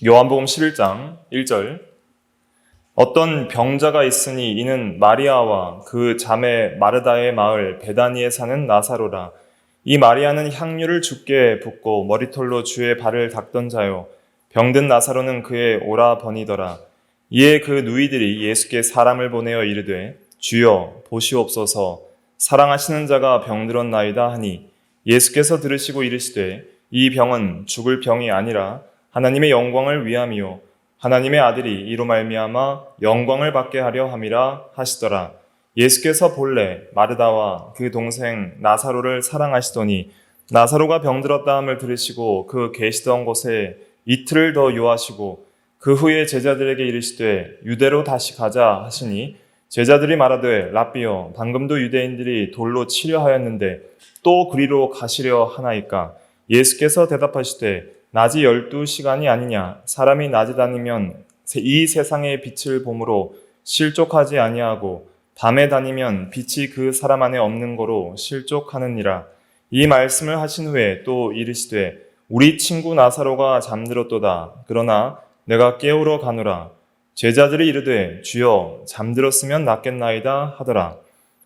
요한복음 11장 1절. 어떤 병자가 있으니 이는 마리아와 그 자매 마르다의 마을 베다니에 사는 나사로라. 이 마리아는 향유를 주께 붓고 머리털로 주의 발을 닦던 자요, 병든 나사로는 그의 오라버니더라. 이에 그 누이들이 예수께 사람을 보내어 이르되 주여 보시옵소서, 사랑하시는 자가 병들었나이다 하니, 예수께서 들으시고 이르시되 이 병은 죽을 병이 아니라 하나님의 영광을 위함이요 하나님의 아들이 이로 말미암아 영광을 받게 하려 함이라 하시더라. 예수께서 본래 마르다와 그 동생 나사로를 사랑하시더니 나사로가 병들었다 함을 들으시고 그 계시던 곳에 이틀을 더 요하시고 그 후에 제자들에게 이르시되 유대로 다시 가자 하시니, 제자들이 말하되 랍비여, 방금도 유대인들이 돌로 치려 하였는데 또 그리로 가시려 하나이까? 예수께서 대답하시되 낮이 12시간이 아니냐? 사람이 낮에 다니면 이 세상의 빛을 보므로 실족하지 아니하고 밤에 다니면 빛이 그 사람 안에 없는 거로 실족하느니라. 이 말씀을 하신 후에 또 이르시되 우리 친구 나사로가 잠들었도다. 그러나 내가 깨우러 가노라. 제자들이 이르되 주여, 잠들었으면 낫겠나이다 하더라.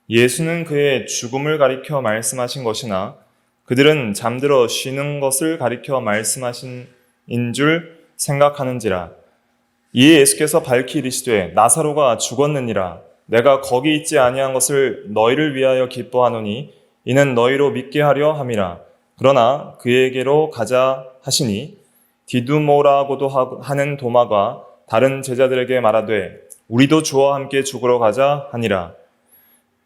예수는 그의 죽음을 가리켜 말씀하신 것이나 그들은 잠들어 쉬는 것을 가리켜 말씀하신 줄 생각하는지라. 이에 예수께서 밝히 이르시되 나사로가 죽었느니라. 내가 거기 있지 아니한 것을 너희를 위하여 기뻐하노니 이는 너희로 믿게 하려 함이라. 그러나 그에게로 가자 하시니, 디두모라고도 하는 도마가 다른 제자들에게 말하되 우리도 주와 함께 죽으러 가자 하니라.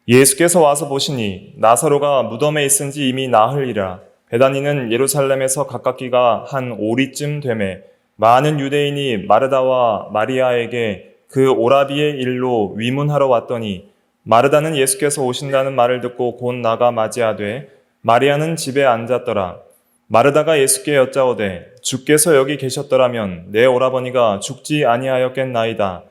예수께서 와서 보시니 나사로가 무덤에 있은지 이미 나흘이라. 베다니는 예루살렘에서 가깝기가 한 오리쯤 되매 많은 유대인이 마르다와 마리아에게 그 오라비의 일로 위문하러 왔더니, 마르다는 예수께서 오신다는 말을 듣고 곧 나가 맞이하되 마리아는 집에 앉았더라. 마르다가 예수께 여짜오되 주께서 여기 계셨더라면 내 오라버니가 죽지 아니하였겠나이다.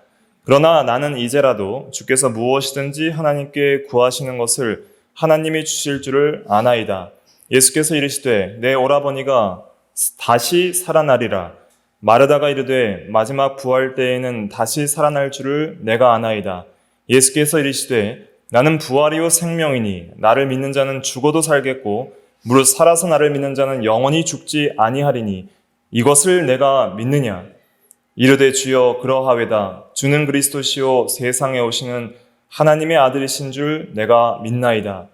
그러나 나는 이제라도 주께서 무엇이든지 하나님께 구하시는 것을 하나님이 주실 줄을 아나이다. 예수께서 이르시되 내 오라버니가 다시 살아나리라. 마르다가 이르되 마지막 부활 때에는 다시 살아날 줄을 내가 아나이다. 예수께서 이르시되 나는 부활이요 생명이니 나를 믿는 자는 죽어도 살겠고 무릇 살아서 나를 믿는 자는 영원히 죽지 아니하리니 이것을 내가 믿느냐? 이르되 주여 그러하외다. 주는 그리스도시요 세상에 오시는 하나님의 아들이신 줄 내가 믿나이다.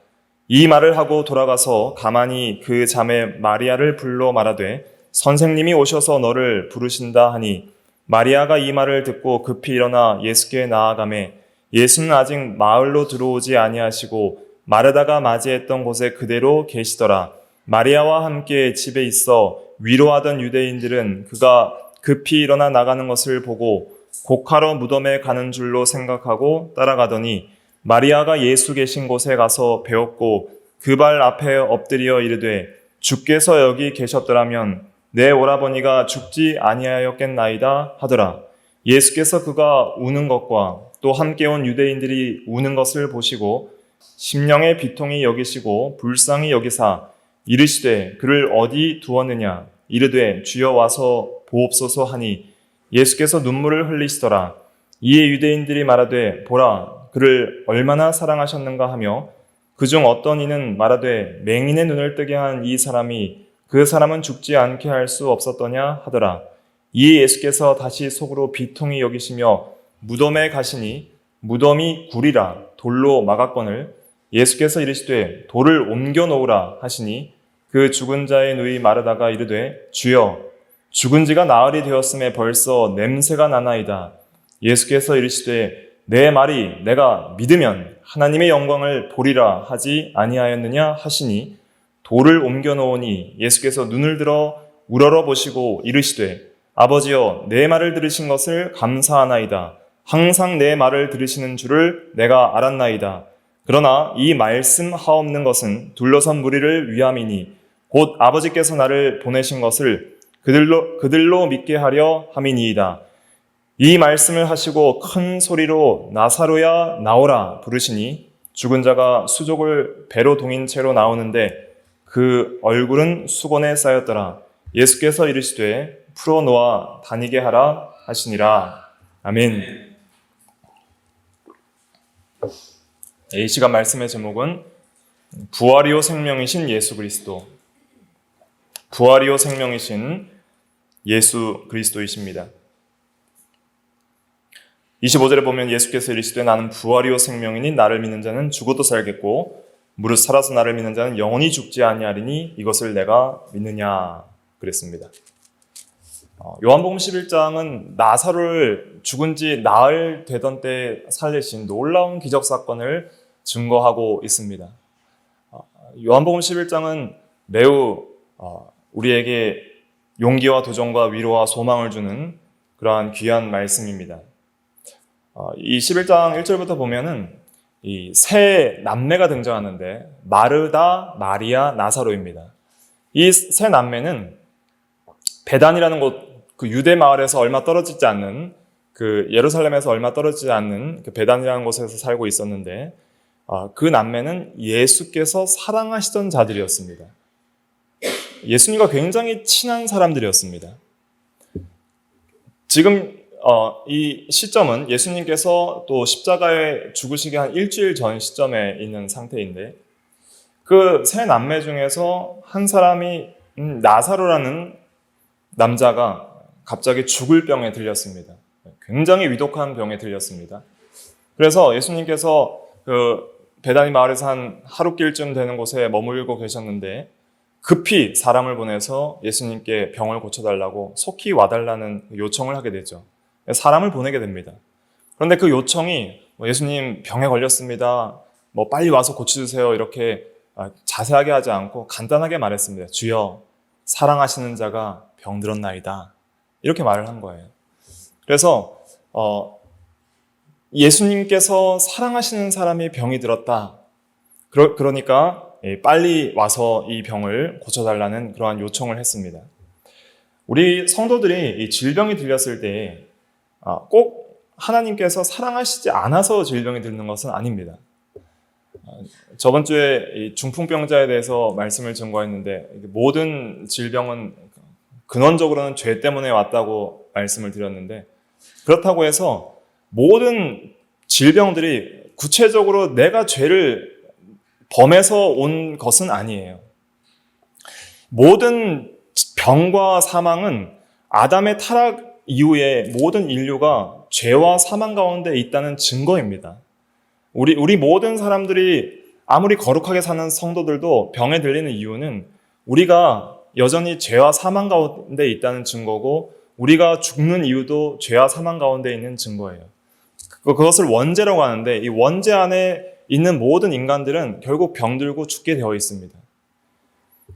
이 말을 하고 돌아가서 가만히 그 자매 마리아를 불러 말하되 선생님이 오셔서 너를 부르신다 하니, 마리아가 이 말을 듣고 급히 일어나 예수께 나아가매 예수는 아직 마을로 들어오지 아니하시고 마르다가 맞이했던 곳에 그대로 계시더라. 마리아와 함께 집에 있어 위로하던 유대인들은 그가 급히 일어나 나가는 것을 보고 곡하러 무덤에 가는 줄로 생각하고 따라가더니, 마리아가 예수 계신 곳에 가서 배웠고 그 발 앞에 엎드려 이르되 주께서 여기 계셨더라면 내 오라버니가 죽지 아니하였겠나이다 하더라. 예수께서 그가 우는 것과 또 함께 온 유대인들이 우는 것을 보시고 심령의 비통이 여기시고 불쌍히 여기사 이르시되 그를 어디 두었느냐? 이르되 주여 와서 보옵소서 하니 예수께서 눈물을 흘리시더라. 이에 유대인들이 말하되 보라, 그를 얼마나 사랑하셨는가 하며, 그중 어떤 이는 말하되 맹인의 눈을 뜨게 한 이 사람이 그 사람은 죽지 않게 할 수 없었더냐 하더라. 이에 예수께서 다시 속으로 비통히 여기시며 무덤에 가시니 무덤이 굴이라 돌로 막았거늘 예수께서 이르시되 돌을 옮겨 놓으라 하시니, 그 죽은 자의 누이 마르다가 이르되 주여, 죽은 지가 나흘이 되었음에 벌써 냄새가 나나이다. 예수께서 이르시되 내 말이 내가 믿으면 하나님의 영광을 보리라 하지 아니하였느냐 하시니, 돌을 옮겨 놓으니 예수께서 눈을 들어 우러러 보시고 이르시되 아버지여, 내 말을 들으신 것을 감사하나이다. 항상 내 말을 들으시는 줄을 내가 알았나이다. 그러나 이 말씀 하옵는 것은 둘러선 무리를 위함이니 곧 아버지께서 나를 보내신 것을 그들로 믿게 하려 함이니이다. 이 말씀을 하시고 큰 소리로 나사로야 나오라 부르시니 죽은 자가 수족을 배로 동인 채로 나오는데 그 얼굴은 수건에 쌓였더라. 예수께서 이르시되 풀어놓아 다니게 하라 하시니라. 아멘. 이 시간 말씀의 제목은 부활이요 생명이신 예수 그리스도. 부활이요 생명이신 예수 그리스도이십니다. 25절에 보면 예수께서 이르시되 나는 부활이요 생명이니 나를 믿는 자는 죽어도 살겠고 무릇 살아서 나를 믿는 자는 영원히 죽지 아니하리니 이것을 내가 믿느냐 그랬습니다. 요한복음 11장은 나사로를 죽은 지 나흘 되던 때 살리신 놀라운 기적 사건을 증거하고 있습니다. 요한복음 11장은 매우 우리에게 용기와 도전과 위로와 소망을 주는 그러한 귀한 말씀입니다. 이 11장 1절부터 보면은 이 세 남매가 등장하는데 마르다, 마리아, 나사로입니다. 이 세 남매는 베단이라는 곳, 그 유대 마을에서 얼마 떨어지지 않는, 그 예루살렘에서 얼마 떨어지지 않는 그 베단이라는 곳에서 살고 있었는데, 그 남매는 예수께서 사랑하시던 자들이었습니다. 예수님과 굉장히 친한 사람들이었습니다. 지금 이 시점은 예수님께서 또 십자가에 죽으시기 한 일주일 전 시점에 있는 상태인데, 그 세 남매 중에서 한 사람이 나사로라는 남자가 갑자기 죽을 병에 들렸습니다. 굉장히 위독한 병에 들렸습니다. 그래서 예수님께서 그 베다니 마을에서 한 하루길쯤 되는 곳에 머물고 계셨는데 급히 사람을 보내서 예수님께 병을 고쳐달라고 속히 와달라는 요청을 하게 되죠. 사람을 보내게 됩니다. 그런데 그 요청이 예수님 병에 걸렸습니다. 빨리 와서 고쳐주세요. 이렇게 자세하게 하지 않고 간단하게 말했습니다. 주여, 사랑하시는 자가 병들었나이다. 이렇게 말을 한 거예요. 그래서 예수님께서 사랑하시는 사람이 병이 들었다. 그러니까 빨리 와서 이 병을 고쳐달라는 그러한 요청을 했습니다. 우리 성도들이 이 질병이 들렸을 때 꼭 하나님께서 사랑하시지 않아서 질병이 들는 것은 아닙니다. 저번 주에 이 중풍병자에 대해서 말씀을 증거했는데 모든 질병은 근원적으로는 죄 때문에 왔다고 말씀을 드렸는데 그렇다고 해서 모든 질병들이 구체적으로 내가 죄를 범해서 온 것은 아니에요. 모든 병과 사망은 아담의 타락 이후에 모든 인류가 죄와 사망 가운데 있다는 증거입니다. 우리 모든 사람들이 아무리 거룩하게 사는 성도들도 병에 들리는 이유는 우리가 여전히 죄와 사망 가운데 있다는 증거고 우리가 죽는 이유도 죄와 사망 가운데 있는 증거예요. 그것을 원죄라고 하는데 이 원죄 안에 있는 모든 인간들은 결국 병들고 죽게 되어 있습니다.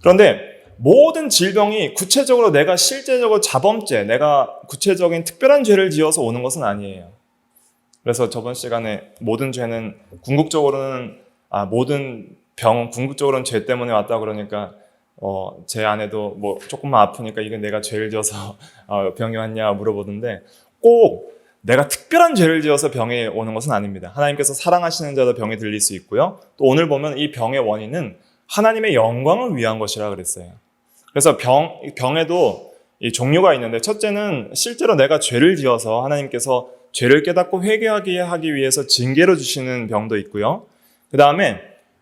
그런데 모든 질병이 구체적으로 내가 실제적으로 자범죄, 내가 구체적인 특별한 죄를 지어서 오는 것은 아니에요. 그래서 저번 시간에 모든 죄는 궁극적으로는 모든 병은 궁극적으로는 죄 때문에 왔다 그러니까 제 아내도 조금만 아프니까 이게 내가 죄를 지어서 병이 왔냐 물어보던데 꼭 내가 특별한 죄를 지어서 병이 오는 것은 아닙니다. 하나님께서 사랑하시는 자도 병이 들릴 수 있고요. 또 오늘 보면 이 병의 원인은 하나님의 영광을 위한 것이라 그랬어요. 그래서 병에도 이 종류가 있는데 첫째는 실제로 내가 죄를 지어서 하나님께서 죄를 깨닫고 회개하게 하기 위해서 징계로 주시는 병도 있고요. 그 다음에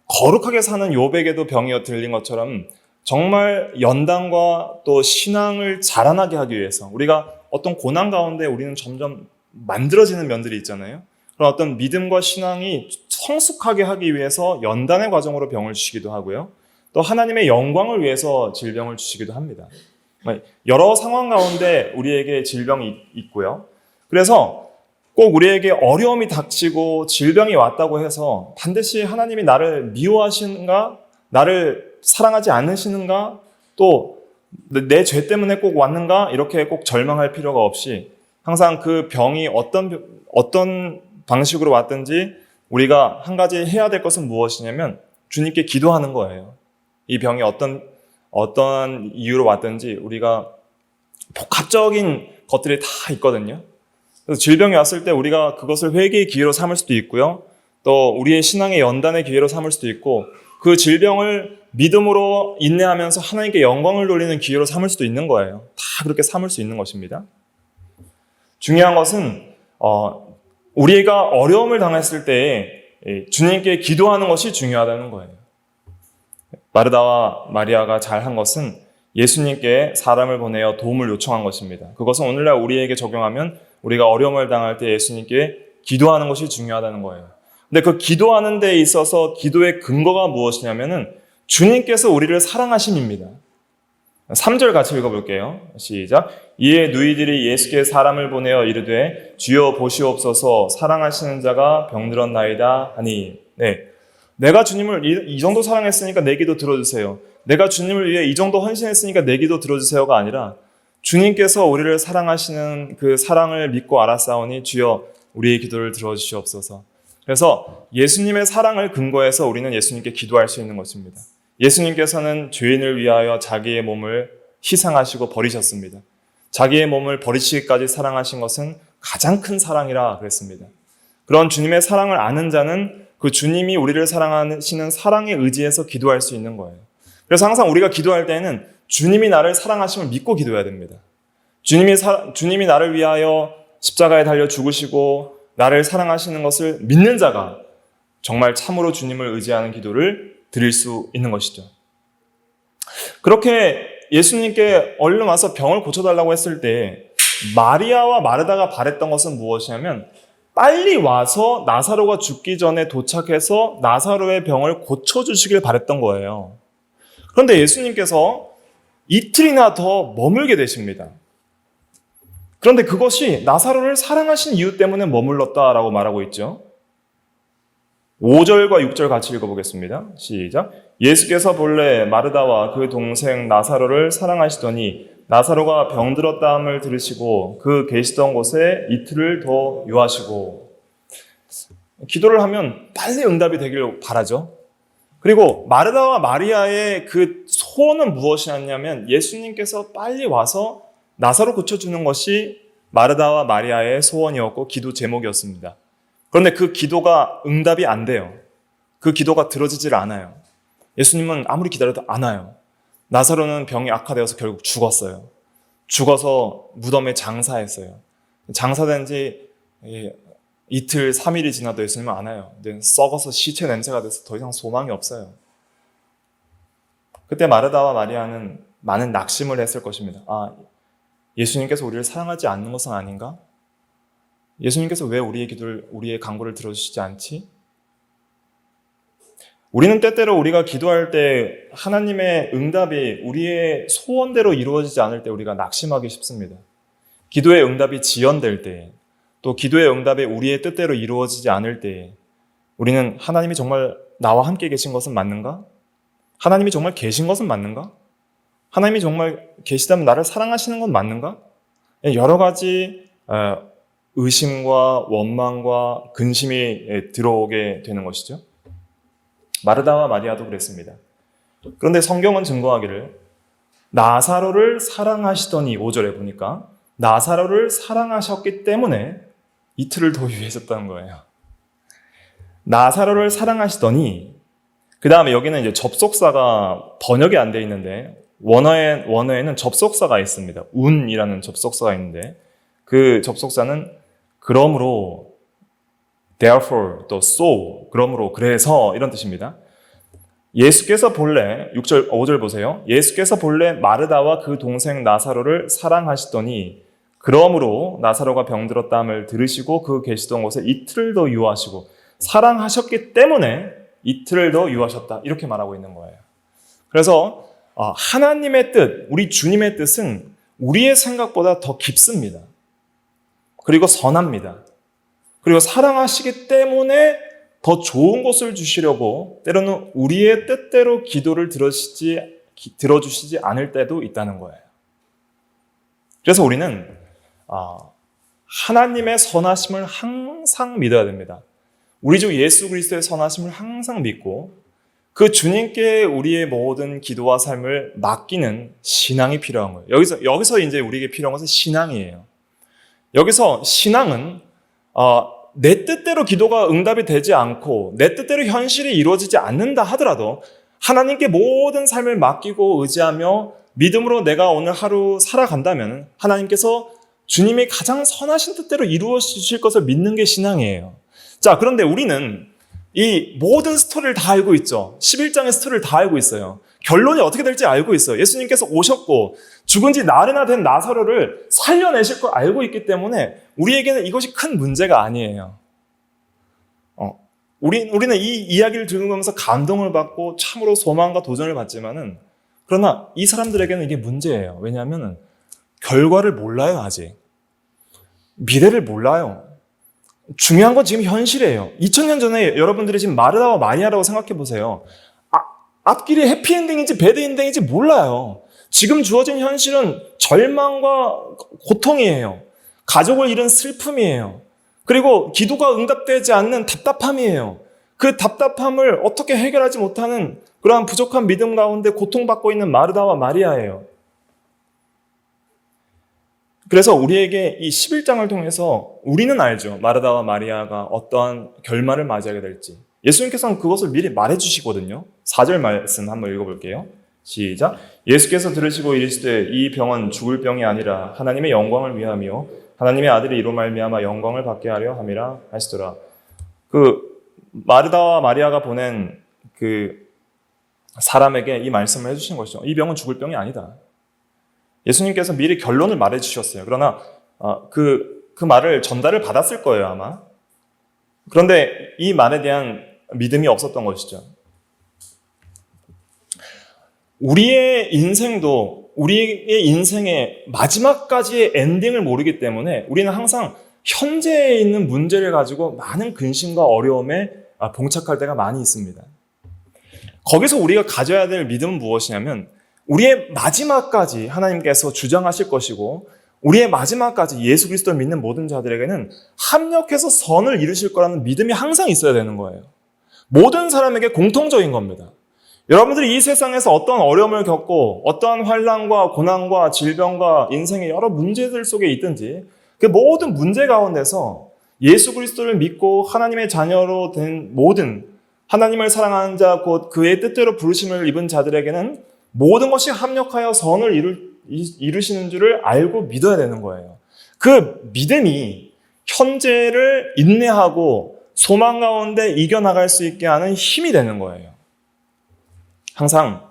거룩하게 사는 욥에게도 병이 들린 것처럼 정말 연단과 또 신앙을 자라나게 하기 위해서 우리가 어떤 고난 가운데 우리는 점점 만들어지는 면들이 있잖아요. 그런 어떤 믿음과 신앙이 성숙하게 하기 위해서 연단의 과정으로 병을 주시기도 하고요. 또 하나님의 영광을 위해서 질병을 주시기도 합니다. 여러 상황 가운데 우리에게 질병이 있고요. 그래서 꼭 우리에게 어려움이 닥치고 질병이 왔다고 해서 반드시 하나님이 나를 미워하시는가? 나를 사랑하지 않으시는가? 또 내 죄 때문에 꼭 왔는가? 이렇게 꼭 절망할 필요가 없이 항상 그 병이 어떤 방식으로 왔든지 우리가 한 가지 해야 될 것은 무엇이냐면 주님께 기도하는 거예요. 이 병이 어떤 이유로 왔든지 우리가 복합적인 것들이 다 있거든요. 그래서 질병이 왔을 때 우리가 그것을 회개의 기회로 삼을 수도 있고요. 또 우리의 신앙의 연단의 기회로 삼을 수도 있고 그 질병을 믿음으로 인내하면서 하나님께 영광을 돌리는 기회로 삼을 수도 있는 거예요. 다 그렇게 삼을 수 있는 것입니다. 중요한 것은 우리가 어려움을 당했을 때 주님께 기도하는 것이 중요하다는 거예요. 마르다와 마리아가 잘한 것은 예수님께 사람을 보내어 도움을 요청한 것입니다. 그것은 오늘날 우리에게 적용하면 우리가 어려움을 당할 때 예수님께 기도하는 것이 중요하다는 거예요. 근데 그 기도하는 데 있어서 기도의 근거가 무엇이냐면은 주님께서 우리를 사랑하심입니다. 3절 같이 읽어볼게요. 시작. 이에 누이들이 예수께 사람을 보내어 이르되 주여 보시옵소서 사랑하시는 자가 병들었나이다 하니. 네, 내가 주님을 이 정도 사랑했으니까 내 기도 들어주세요. 내가 주님을 위해 이 정도 헌신했으니까 내 기도 들어주세요가 아니라 주님께서 우리를 사랑하시는 그 사랑을 믿고 알았사오니 주여 우리의 기도를 들어주시옵소서. 그래서 예수님의 사랑을 근거해서 우리는 예수님께 기도할 수 있는 것입니다. 예수님께서는 죄인을 위하여 자기의 몸을 희생하시고 버리셨습니다. 자기의 몸을 버리시기까지 사랑하신 것은 가장 큰 사랑이라 그랬습니다. 그런 주님의 사랑을 아는 자는 그 주님이 우리를 사랑하시는 사랑에 의지해서 기도할 수 있는 거예요. 그래서 항상 우리가 기도할 때는 주님이 나를 사랑하심을 믿고 기도해야 됩니다. 주님이 나를 위하여 십자가에 달려 죽으시고 나를 사랑하시는 것을 믿는 자가 정말 참으로 주님을 의지하는 기도를 드릴 수 있는 것이죠. 그렇게 예수님께 얼른 와서 병을 고쳐달라고 했을 때 마리아와 마르다가 바랬던 것은 무엇이냐면 빨리 와서 나사로가 죽기 전에 도착해서 나사로의 병을 고쳐주시길 바랬던 거예요. 그런데 예수님께서 이틀이나 더 머물게 되십니다. 그런데 그것이 나사로를 사랑하신 이유 때문에 머물렀다라고 말하고 있죠. 5절과 6절 같이 읽어보겠습니다. 시작. 예수께서 본래 마르다와 그 동생 나사로를 사랑하시더니 나사로가 병들었다함을 들으시고 그 계시던 곳에 이틀을 더 유하시고. 기도를 하면 빨리 응답이 되길 바라죠. 그리고 마르다와 마리아의 그 소원은 무엇이었냐면 예수님께서 빨리 와서 나사로 고쳐주는 것이 마르다와 마리아의 소원이었고 기도 제목이었습니다. 그런데 그 기도가 응답이 안 돼요. 그 기도가 들어지질 않아요. 예수님은 아무리 기다려도 안 와요. 나사로는 병이 악화되어서 결국 죽었어요. 죽어서 무덤에 장사했어요. 장사된 지 이틀, 3일이 지나도 예수님은 안 와요. 썩어서 시체 냄새가 돼서 더 이상 소망이 없어요. 그때 마르다와 마리아는 많은 낙심을 했을 것입니다. 예수님께서 우리를 사랑하지 않는 것은 아닌가? 예수님께서 왜 우리의 간구를 들어주시지 않지? 우리는 때때로 우리가 기도할 때 하나님의 응답이 우리의 소원대로 이루어지지 않을 때 우리가 낙심하기 쉽습니다. 기도의 응답이 지연될 때, 또 기도의 응답이 우리의 뜻대로 이루어지지 않을 때 우리는 하나님이 정말 나와 함께 계신 것은 맞는가? 하나님이 정말 계신 것은 맞는가? 하나님이 정말 계시다면 나를 사랑하시는 건 맞는가? 여러 가지 의심과 원망과 근심이 들어오게 되는 것이죠. 마르다와 마리아도 그랬습니다. 그런데 성경은 증거하기를 나사로를 사랑하시더니 5절에 보니까 나사로를 사랑하셨기 때문에 이틀을 더 유예하셨다는 거예요. 나사로를 사랑하시더니 그 다음에 여기는 이제 접속사가 번역이 안 돼 있는데 원어에는 접속사가 있습니다. 운이라는 접속사가 있는데 그 접속사는 그러므로, therefore, 또 so, 그러므로, 그래서 이런 뜻입니다. 예수께서 본래 6절, 5절 보세요. 예수께서 본래 마르다와 그 동생 나사로를 사랑하시더니 그러므로 나사로가 병들었다함을 들으시고 그 계시던 곳에 이틀을 더 유하시고 사랑하셨기 때문에 이틀을 더 유하셨다. 이렇게 말하고 있는 거예요. 그래서 하나님의 뜻, 우리 주님의 뜻은 우리의 생각보다 더 깊습니다. 그리고 선합니다. 그리고 사랑하시기 때문에 더 좋은 것을 주시려고 때로는 우리의 뜻대로 기도를 들어주시지 않을 때도 있다는 거예요. 그래서 우리는 하나님의 선하심을 항상 믿어야 됩니다. 우리 주 예수 그리스도의 선하심을 항상 믿고 그 주님께 우리의 모든 기도와 삶을 맡기는 신앙이 필요한 거예요. 여기서 이제 우리에게 필요한 것은 신앙이에요. 여기서 신앙은 내 뜻대로 기도가 응답이 되지 않고 내 뜻대로 현실이 이루어지지 않는다 하더라도 하나님께 모든 삶을 맡기고 의지하며 믿음으로 내가 오늘 하루 살아간다면 하나님께서 주님이 가장 선하신 뜻대로 이루어 주실 것을 믿는 게 신앙이에요. 자, 그런데 우리는 이 모든 스토리를 다 알고 있죠. 11장의 스토리를 다 알고 있어요. 결론이 어떻게 될지 알고 있어요. 예수님께서 오셨고 죽은 지 나흘이나 된 나사로를 살려내실 걸 알고 있기 때문에 우리에게는 이것이 큰 문제가 아니에요. 우리는 이 이야기를 들으면서 감동을 받고 참으로 소망과 도전을 받지만은, 그러나 이 사람들에게는 이게 문제예요. 왜냐하면 결과를 몰라요. 아직 미래를 몰라요. 중요한 건 지금 현실이에요. 2000년 전에 여러분들이 지금 마르다와 마리아라고 생각해 보세요. 앞길이 해피엔딩인지 배드엔딩인지 몰라요. 지금 주어진 현실은 절망과 고통이에요. 가족을 잃은 슬픔이에요. 그리고 기도가 응답되지 않는 답답함이에요. 그 답답함을 어떻게 해결하지 못하는 그러한 부족한 믿음 가운데 고통받고 있는 마르다와 마리아예요. 그래서 우리에게 이 11장을 통해서 우리는 알죠. 마르다와 마리아가 어떠한 결말을 맞이하게 될지. 예수님께서는 그것을 미리 말해주시거든요. 4절 말씀 한번 읽어볼게요. 시작. 예수께서 들으시고 이르시되 이 병은 죽을 병이 아니라 하나님의 영광을 위함이요 하나님의 아들이 이로 말미암아 영광을 받게 하려 함이라 하시더라. 그 마르다와 마리아가 보낸 그 사람에게 이 말씀을 해주신 것이죠. 이 병은 죽을 병이 아니다. 예수님께서 미리 결론을 말해주셨어요. 그러나 그 말을 전달을 받았을 거예요, 아마. 그런데 이 말에 대한 믿음이 없었던 것이죠. 우리의 인생도 우리의 인생의 마지막까지의 엔딩을 모르기 때문에 우리는 항상 현재에 있는 문제를 가지고 많은 근심과 어려움에 봉착할 때가 많이 있습니다. 거기서 우리가 가져야 될 믿음은 무엇이냐면 우리의 마지막까지 하나님께서 주장하실 것이고 우리의 마지막까지 예수 그리스도를 믿는 모든 자들에게는 합력해서 선을 이루실 거라는 믿음이 항상 있어야 되는 거예요. 모든 사람에게 공통적인 겁니다. 여러분들이 이 세상에서 어떤 어려움을 겪고 어떠한 환난과 고난과 질병과 인생의 여러 문제들 속에 있든지 그 모든 문제 가운데서 예수 그리스도를 믿고 하나님의 자녀로 된 모든 하나님을 사랑하는 자 곧 그의 뜻대로 부르심을 입은 자들에게는 모든 것이 합력하여 선을 이루시는 줄을 알고 믿어야 되는 거예요. 그 믿음이 현재를 인내하고 소망 가운데 이겨나갈 수 있게 하는 힘이 되는 거예요. 항상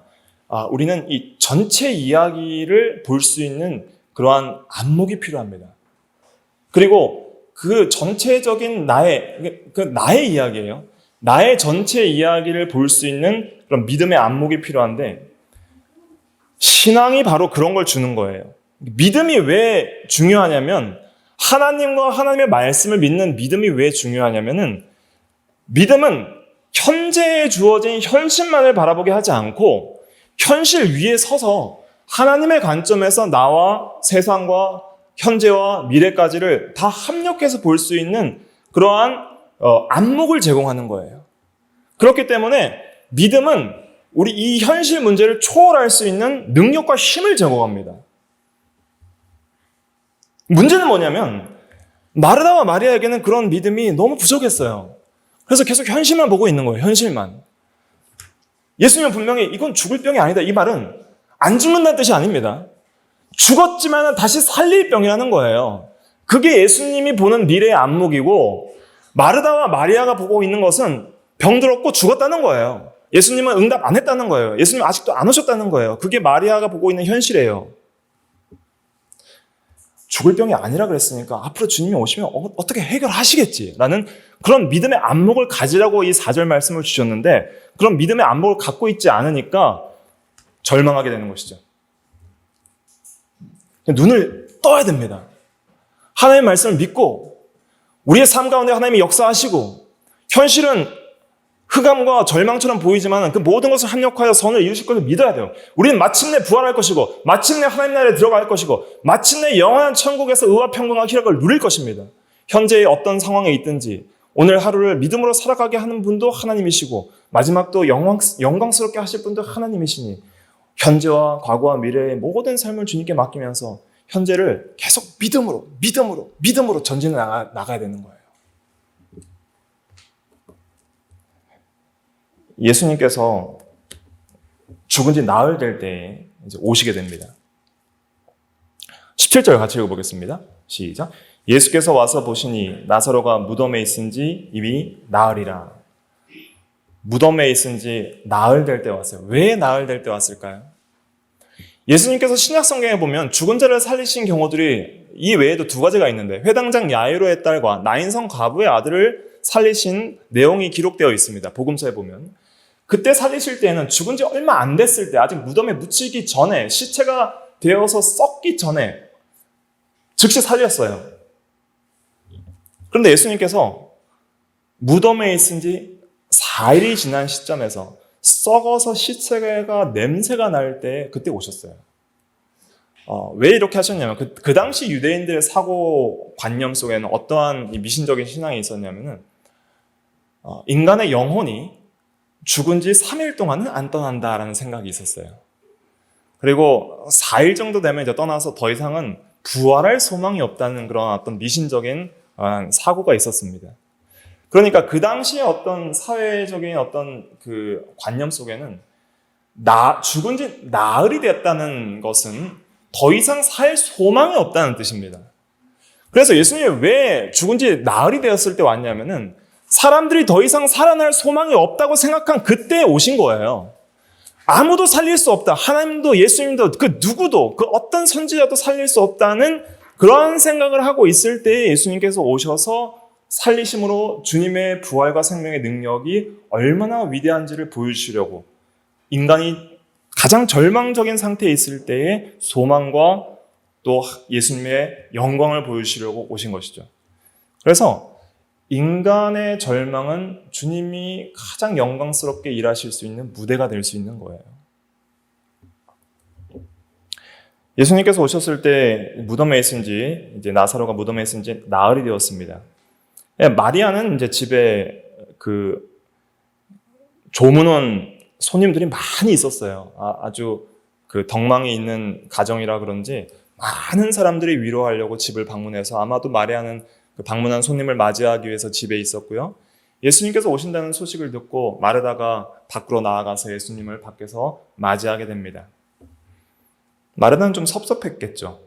우리는 이 전체 이야기를 볼 수 있는 그러한 안목이 필요합니다. 그리고 그 전체적인 나의 이야기예요. 나의 전체 이야기를 볼 수 있는 그런 믿음의 안목이 필요한데 신앙이 바로 그런 걸 주는 거예요. 믿음이 왜 중요하냐면 하나님과 하나님의 말씀을 믿는 믿음이 왜 중요하냐면은 믿음은 현재에 주어진 현실만을 바라보게 하지 않고 현실 위에 서서 하나님의 관점에서 나와 세상과 현재와 미래까지를 다 합력해서 볼 수 있는 그러한 안목을 제공하는 거예요. 그렇기 때문에 믿음은 우리 이 현실 문제를 초월할 수 있는 능력과 힘을 제공합니다. 문제는 뭐냐면 마르다와 마리아에게는 그런 믿음이 너무 부족했어요. 그래서 계속 현실만 보고 있는 거예요. 현실만. 예수님은 분명히 이건 죽을 병이 아니다. 이 말은 안 죽는다는 뜻이 아닙니다. 죽었지만 다시 살릴 병이라는 거예요. 그게 예수님이 보는 미래의 안목이고 마르다와 마리아가 보고 있는 것은 병들었고 죽었다는 거예요. 예수님은 응답 안 했다는 거예요. 예수님 아직도 안 오셨다는 거예요. 그게 마리아가 보고 있는 현실이에요. 죽을 병이 아니라 그랬으니까 앞으로 주님이 오시면 어떻게 해결하시겠지라는 그런 믿음의 안목을 가지라고 이 4절 말씀을 주셨는데 그런 믿음의 안목을 갖고 있지 않으니까 절망하게 되는 것이죠. 눈을 떠야 됩니다. 하나님의 말씀을 믿고 우리의 삶 가운데 하나님이 역사하시고 현실은 흑암과 절망처럼 보이지만 그 모든 것을 합력하여 선을 이루실 것을 믿어야 돼요. 우리는 마침내 부활할 것이고 마침내 하나님 나라에 들어갈 것이고 마침내 영원한 천국에서 의와 평강과 희락을 누릴 것입니다. 현재의 어떤 상황에 있든지 오늘 하루를 믿음으로 살아가게 하는 분도 하나님이시고 마지막도 영광스럽게 하실 분도 하나님이시니 현재와 과거와 미래의 모든 삶을 주님께 맡기면서 현재를 계속 믿음으로 전진해 나가야 되는 거예요. 예수님께서 죽은 지 나흘 될 때에 이제 오시게 됩니다. 17절 같이 읽어보겠습니다. 시작. 예수께서 와서 보시니 나사로가 무덤에 있은지 이미 나흘이라. 무덤에 있은지 나흘 될 때 왔어요. 왜 나흘 될 때 왔을까요? 예수님께서 신약성경에 보면 죽은 자를 살리신 경우들이 이 외에도 두 가지가 있는데 회당장 야이로의 딸과 나인성 과부의 아들을 살리신 내용이 기록되어 있습니다. 복음서에 보면. 그때 살리실 때에는 죽은 지 얼마 안 됐을 때 아직 무덤에 묻히기 전에 시체가 되어서 썩기 전에 즉시 살렸어요. 그런데 예수님께서 무덤에 있은 지 4일이 지난 시점에서 썩어서 시체가 냄새가 날 때 그때 오셨어요. 왜 이렇게 하셨냐면 그 당시 유대인들의 사고 관념 속에는 어떠한 미신적인 신앙이 있었냐면은 인간의 영혼이 죽은 지 3일 동안은 안 떠난다라는 생각이 있었어요. 그리고 4일 정도 되면 이제 떠나서 더 이상은 부활할 소망이 없다는 그런 어떤 미신적인 사고가 있었습니다. 그러니까 그 당시에 어떤 사회적인 어떤 그 관념 속에는 죽은 지 나흘이 됐다는 것은 더 이상 살 소망이 없다는 뜻입니다. 그래서 예수님이 왜 죽은 지 나흘이 되었을 때 왔냐면은 사람들이 더 이상 살아날 소망이 없다고 생각한 그때 오신 거예요. 아무도 살릴 수 없다. 하나님도 예수님도 그 누구도 그 어떤 선지자도 살릴 수 없다는 그런 생각을 하고 있을 때 예수님께서 오셔서 살리심으로 주님의 부활과 생명의 능력이 얼마나 위대한지를 보여주시려고 인간이 가장 절망적인 상태에 있을 때의 소망과 또 예수님의 영광을 보여주시려고 오신 것이죠. 그래서 인간의 절망은 주님이 가장 영광스럽게 일하실 수 있는 무대가 될 수 있는 거예요. 예수님께서 오셨을 때 무덤에 있은지 이제 나사로가 무덤에 있은지 나흘이 되었습니다. 마리아는 이제 집에 그 조문원 손님들이 많이 있었어요. 아주 그 덕망이 있는 가정이라 그런지 많은 사람들이 위로하려고 집을 방문해서 아마도 마리아는 그 방문한 손님을 맞이하기 위해서 집에 있었고요. 예수님께서 오신다는 소식을 듣고 마르다가 밖으로 나아가서 예수님을 밖에서 맞이하게 됩니다. 마르다는 좀 섭섭했겠죠.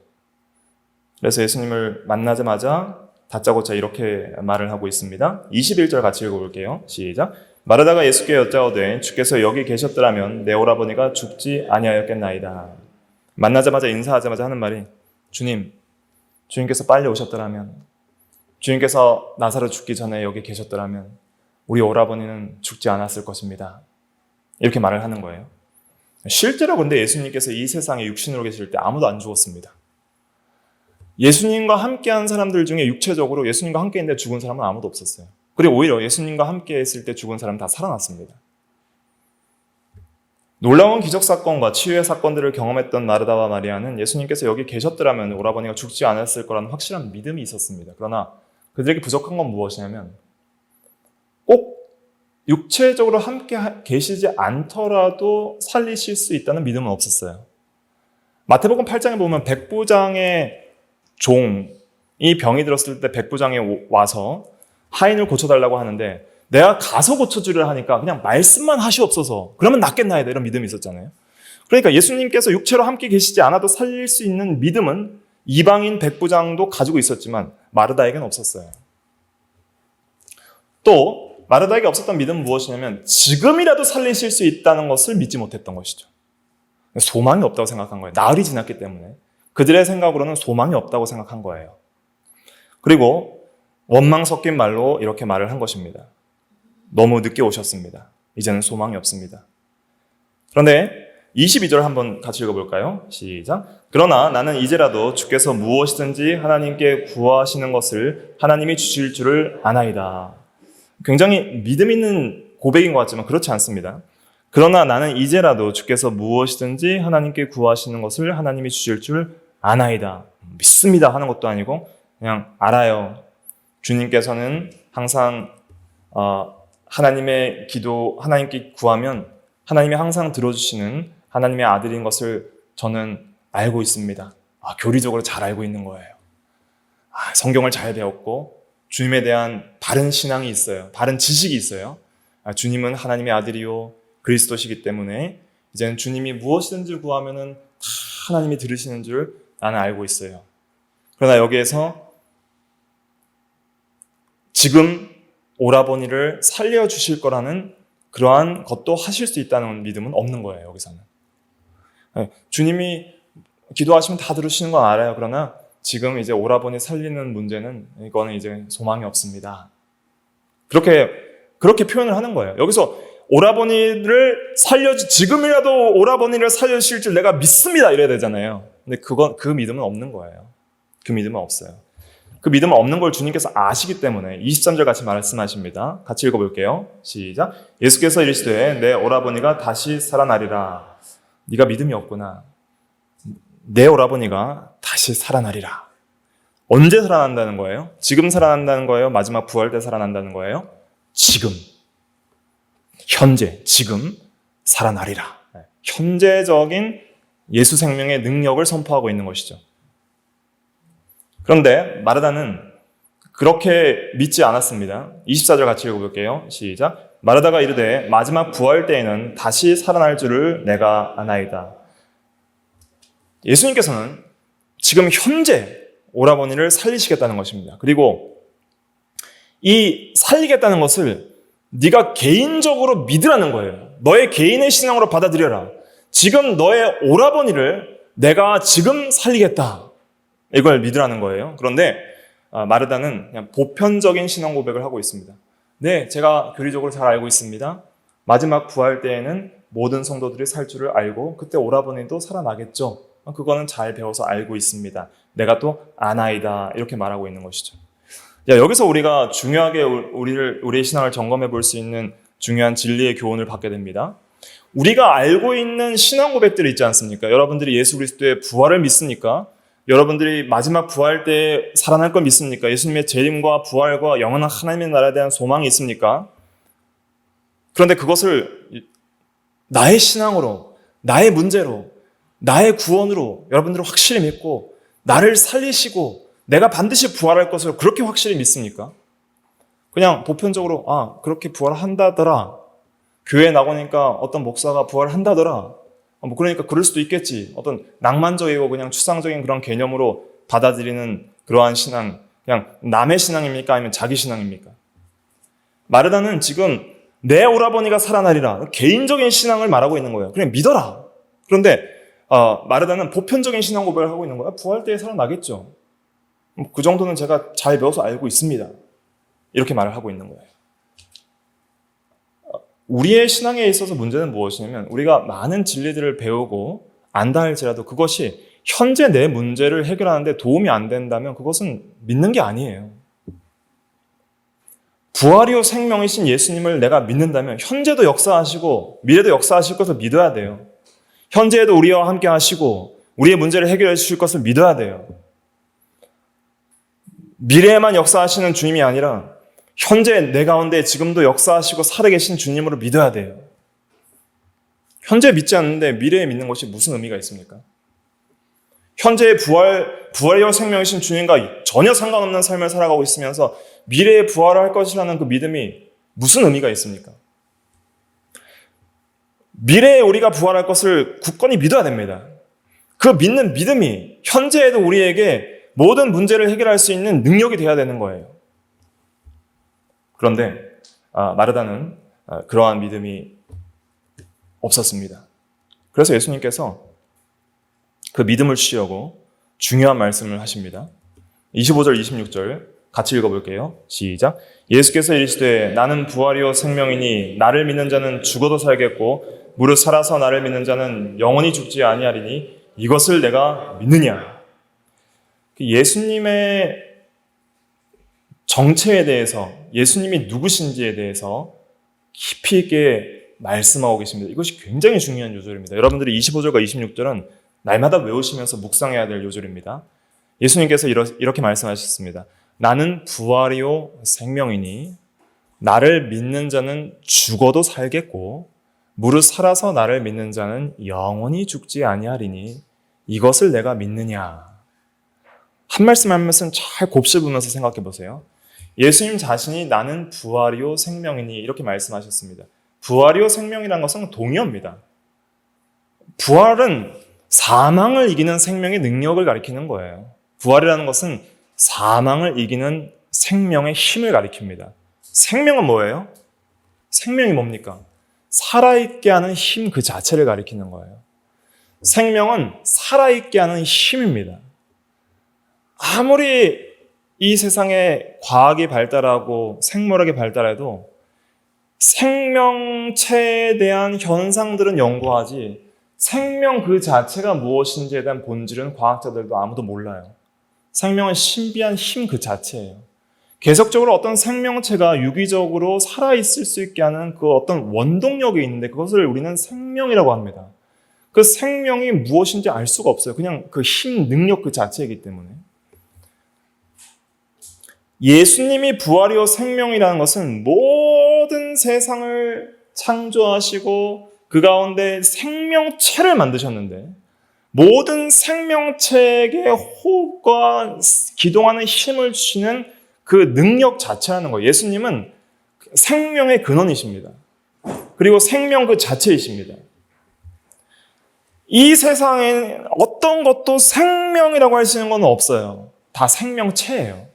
그래서 예수님을 만나자마자 다짜고짜 이렇게 말을 하고 있습니다. 21절 같이 읽어볼게요. 시작. 마르다가 예수께 여짜오되 주께서 여기 계셨더라면 내 오라버니가 죽지 아니하였겠나이다. 만나자마자 인사하자마자 하는 말이 주님께서 빨리 오셨더라면 주님께서 나사로 죽기 전에 여기 계셨더라면 우리 오라버니는 죽지 않았을 것입니다. 이렇게 말을 하는 거예요. 실제로 근데 예수님께서 이 세상에 육신으로 계실 때 아무도 안 죽었습니다. 예수님과 함께한 사람들 중에 육체적으로 예수님과 함께 있는데 죽은 사람은 아무도 없었어요. 그리고 오히려 예수님과 함께 했을 때 죽은 사람은 다 살아났습니다. 놀라운 기적사건과 치유의 사건들을 경험했던 마르다와 마리아는 예수님께서 여기 계셨더라면 오라버니가 죽지 않았을 거라는 확실한 믿음이 있었습니다. 그러나 그들에게 부족한 건 무엇이냐면 꼭 육체적으로 함께 계시지 않더라도 살리실 수 있다는 믿음은 없었어요. 마태복음 8장에 보면 백부장의 종이 병이 들었을 때 백부장이 와서 하인을 고쳐달라고 하는데 내가 가서 고쳐주려 하니까 그냥 말씀만 하시옵소서. 그러면 낫겠나이다. 이런 믿음이 있었잖아요. 그러니까 예수님께서 육체로 함께 계시지 않아도 살릴 수 있는 믿음은 이방인 백부장도 가지고 있었지만 마르다에게는 없었어요. 또 마르다에게 없었던 믿음은 무엇이냐면 지금이라도 살리실 수 있다는 것을 믿지 못했던 것이죠. 소망이 없다고 생각한 거예요. 나흘이 지났기 때문에. 그들의 생각으로는 소망이 없다고 생각한 거예요. 그리고 원망 섞인 말로 이렇게 말을 한 것입니다. 너무 늦게 오셨습니다. 이제는 소망이 없습니다. 그런데 22절 한번 같이 읽어볼까요? 시작. 그러나 나는 이제라도 주께서 무엇이든지 하나님께 구하시는 것을 하나님이 주실 줄을 아나이다. 굉장히 믿음 있는 고백인 것 같지만 그렇지 않습니다. 그러나 나는 이제라도 주께서 무엇이든지 하나님께 구하시는 것을 하나님이 주실 줄 아나이다. 믿습니다 하는 것도 아니고 그냥 알아요. 주님께서는 항상 하나님의 기도, 하나님께 구하면 하나님이 항상 들어주시는 하나님의 아들인 것을 저는 알고 있습니다. 교리적으로 잘 알고 있는 거예요. 성경을 잘 배웠고 주님에 대한 바른 신앙이 있어요. 바른 지식이 있어요. 주님은 하나님의 아들이요 그리스도시기 때문에 이제는 주님이 무엇이든지 구하면은 다 하나님이 들으시는 줄 나는 알고 있어요. 그러나 여기에서 지금 오라버니를 살려주실 거라는 그러한 것도 하실 수 있다는 믿음은 없는 거예요, 여기서는. 주님이 기도하시면 다 들으시는 건 알아요. 그러나 지금 이제 오라버니 살리는 문제는 이거는 이제 소망이 없습니다. 그렇게 표현을 하는 거예요. 여기서 오라버니를 지금이라도 오라버니를 살려주실 줄 내가 믿습니다. 이래야 되잖아요. 근데 그 믿음은 없는 거예요. 그 믿음은 없어요. 그 믿음은 없는 걸 주님께서 아시기 때문에 23절 같이 말씀하십니다. 같이 읽어볼게요. 시작. 예수께서 이르시되 내 오라버니가 다시 살아나리라. 네가 믿음이 없구나. 내 오라버니가 다시 살아나리라. 언제 살아난다는 거예요? 지금 살아난다는 거예요? 마지막 부활 때 살아난다는 거예요? 지금. 현재, 지금 살아나리라. 현재적인 예수 생명의 능력을 선포하고 있는 것이죠. 그런데 마르다는 그렇게 믿지 않았습니다. 24절 같이 읽어볼게요. 시작. 마르다가 이르되 마지막 부활 때에는 다시 살아날 줄을 내가 아나이다. 예수님께서는 지금 현재 오라버니를 살리시겠다는 것입니다. 그리고 이 살리겠다는 것을 네가 개인적으로 믿으라는 거예요. 너의 개인의 신앙으로 받아들여라. 지금 너의 오라버니를 내가 지금 살리겠다. 이걸 믿으라는 거예요. 그런데 마르다는 그냥 보편적인 신앙 고백을 하고 있습니다. 네, 제가 교리적으로 잘 알고 있습니다. 마지막 부활 때에는 모든 성도들이 살 줄을 알고 그때 오라버니도 살아나겠죠. 그거는 잘 배워서 알고 있습니다. 내가 또 아나이다 이렇게 말하고 있는 것이죠. 여기서 우리가 중요하게 우리의 신앙을 점검해 볼 수 있는 중요한 진리의 교훈을 받게 됩니다. 우리가 알고 있는 신앙 고백들이 있지 않습니까? 여러분들이 예수 그리스도의 부활을 믿습니까? 여러분들이 마지막 부활 때 살아날 걸 믿습니까? 예수님의 재림과 부활과 영원한 하나님의 나라에 대한 소망이 있습니까? 그런데 그것을 나의 신앙으로, 나의 문제로, 나의 구원으로 여러분들은 확실히 믿고 나를 살리시고 내가 반드시 부활할 것을 그렇게 확실히 믿습니까? 그냥 보편적으로 그렇게 부활한다더라. 교회에 나오니까 어떤 목사가 부활한다더라. 그러니까 그럴 수도 있겠지. 어떤 낭만적이고 그냥 추상적인 그런 개념으로 받아들이는 그러한 신앙, 그냥 남의 신앙입니까? 아니면 자기 신앙입니까? 마르다는 지금 내 오라버니가 살아나리라. 개인적인 신앙을 말하고 있는 거예요. 그냥 믿어라. 그런데 마르다는 보편적인 신앙 고백을 하고 있는 거예요. 부활 때에 살아나겠죠. 그 정도는 제가 잘 배워서 알고 있습니다. 이렇게 말을 하고 있는 거예요. 우리의 신앙에 있어서 문제는 무엇이냐면 우리가 많은 진리들을 배우고 안다 할지라도 그것이 현재 내 문제를 해결하는데 도움이 안 된다면 그것은 믿는 게 아니에요. 부활이요 생명이신 예수님을 내가 믿는다면 현재도 역사하시고 미래도 역사하실 것을 믿어야 돼요. 현재에도 우리와 함께 하시고 우리의 문제를 해결해 주실 것을 믿어야 돼요. 미래에만 역사하시는 주님이 아니라 현재 내 가운데 지금도 역사하시고 살아계신 주님으로 믿어야 돼요. 현재 믿지 않는데 미래에 믿는 것이 무슨 의미가 있습니까? 현재의 부활이요 생명이신 주님과 전혀 상관없는 삶을 살아가고 있으면서 미래에 부활을 할 것이라는 그 믿음이 무슨 의미가 있습니까? 미래에 우리가 부활할 것을 굳건히 믿어야 됩니다. 그 믿는 믿음이 현재에도 우리에게 모든 문제를 해결할 수 있는 능력이 되어야 되는 거예요. 그런데 마르다는 그러한 믿음이 없었습니다. 그래서 예수님께서 그 믿음을 주시려고 중요한 말씀을 하십니다. 25절, 26절 같이 읽어볼게요. 시작. 예수께서 이르시되 나는 부활이요 생명이니 나를 믿는 자는 죽어도 살겠고 무릇 살아서 나를 믿는 자는 영원히 죽지 아니하리니 이것을 내가 믿느냐. 예수님의 정체에 대해서 예수님이 누구신지에 대해서 깊이 있게 말씀하고 계십니다. 이것이 굉장히 중요한 요절입니다. 여러분들이 25절과 26절은 날마다 외우시면서 묵상해야 될 요절입니다. 예수님께서 이렇게 말씀하셨습니다. 나는 부활이요 생명이니 나를 믿는 자는 죽어도 살겠고 무릇 살아서 나를 믿는 자는 영원히 죽지 아니하리니 이것을 내가 믿느냐. 한 말씀 한 말씀 잘 곱씹으면서 생각해 보세요. 예수님 자신이 나는 부활이요 생명이니 이렇게 말씀하셨습니다. 부활이요 생명이라는 것은 동의어입니다. 부활은 사망을 이기는 생명의 능력을 가리키는 거예요. 부활이라는 것은 사망을 이기는 생명의 힘을 가리킵니다. 생명은 뭐예요? 생명이 뭡니까? 살아있게 하는 힘 그 자체를 가리키는 거예요. 생명은 살아있게 하는 힘입니다. 아무리 이 세상에 과학이 발달하고 생물학이 발달해도 생명체에 대한 현상들은 연구하지 생명 그 자체가 무엇인지에 대한 본질은 과학자들도 아무도 몰라요. 생명은 신비한 힘 그 자체예요. 계속적으로 어떤 생명체가 유기적으로 살아있을 수 있게 하는 그 어떤 원동력이 있는데 그것을 우리는 생명이라고 합니다. 그 생명이 무엇인지 알 수가 없어요. 그냥 그 힘, 능력 그 자체이기 때문에. 예수님이 부활이요 생명이라는 것은 모든 세상을 창조하시고 그 가운데 생명체를 만드셨는데 모든 생명체에게 호흡과 기동하는 힘을 주시는 그 능력 자체라는 거예요. 예수님은 생명의 근원이십니다. 그리고 생명 그 자체이십니다. 이 세상에 어떤 것도 생명이라고 할 수 있는 건 없어요. 다 생명체예요.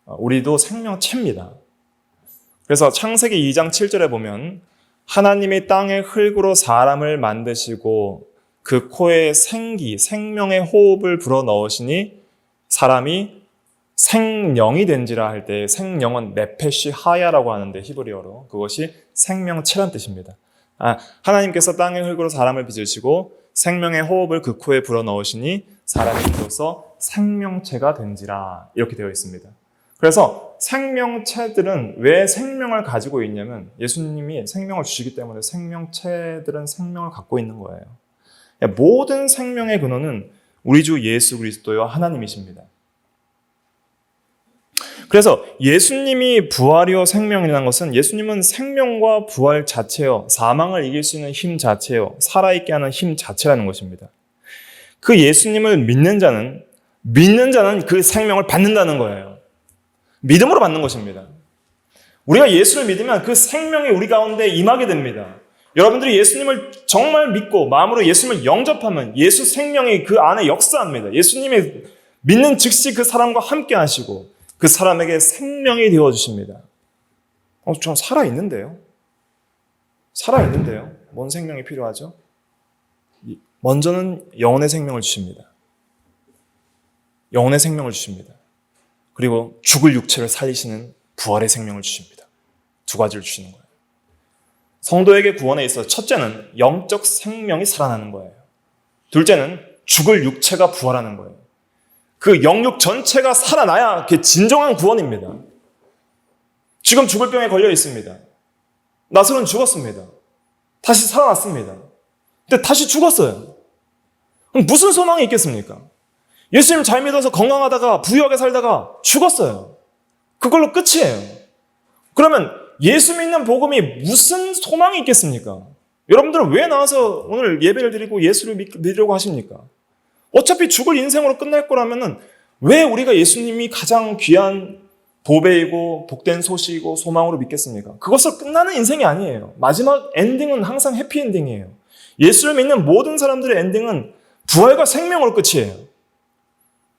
우리도 생명체입니다. 그래서 창세기 2장 7절에 보면 하나님이 땅의 흙으로 사람을 만드시고 그 코에 생기, 생명의 호흡을 불어넣으시니 사람이 생령이 된지라 할 때 생령은 네페시 하야라고 하는데 히브리어로 그것이 생명체란 뜻입니다. 하나님께서 땅의 흙으로 사람을 빚으시고 생명의 호흡을 그 코에 불어넣으시니 사람이 비로소 생명체가 된지라 이렇게 되어 있습니다. 그래서 생명체들은 왜 생명을 가지고 있냐면 예수님이 생명을 주시기 때문에 생명체들은 생명을 갖고 있는 거예요. 모든 생명의 근원은 우리 주 예수 그리스도여 하나님이십니다. 그래서 예수님이 부활이요 생명이라는 것은 예수님은 생명과 부활 자체요, 사망을 이길 수 있는 힘 자체요, 살아있게 하는 힘 자체라는 것입니다. 그 예수님을 믿는 자는 그 생명을 받는다는 거예요. 믿음으로 받는 것입니다. 우리가 예수를 믿으면 그 생명이 우리 가운데 임하게 됩니다. 여러분들이 예수님을 정말 믿고 마음으로 예수님을 영접하면 예수 생명이 그 안에 역사합니다. 예수님이 믿는 즉시 그 사람과 함께 하시고 그 사람에게 생명이 되어주십니다. 저 살아있는데요? 살아있는데요? 뭔 생명이 필요하죠? 먼저는 영혼의 생명을 주십니다. 영혼의 생명을 주십니다. 그리고 죽을 육체를 살리시는 부활의 생명을 주십니다. 두 가지를 주시는 거예요. 성도에게 구원에 있어서 첫째는 영적 생명이 살아나는 거예요. 둘째는 죽을 육체가 부활하는 거예요. 그 영육 전체가 살아나야 그게 진정한 구원입니다. 지금 죽을 병에 걸려 있습니다. 나사로는 죽었습니다. 다시 살아났습니다. 근데 다시 죽었어요. 그럼 무슨 소망이 있겠습니까? 예수님 잘 믿어서 건강하다가 부유하게 살다가 죽었어요. 그걸로 끝이에요. 그러면 예수 믿는 복음이 무슨 소망이 있겠습니까? 여러분들은 왜 나와서 오늘 예배를 드리고 예수를 믿으려고 하십니까? 어차피 죽을 인생으로 끝날 거라면은 왜 우리가 예수님이 가장 귀한 보배이고 복된 소식이고 소망으로 믿겠습니까? 그것으로 끝나는 인생이 아니에요. 마지막 엔딩은 항상 해피엔딩이에요. 예수를 믿는 모든 사람들의 엔딩은 부활과 생명으로 끝이에요.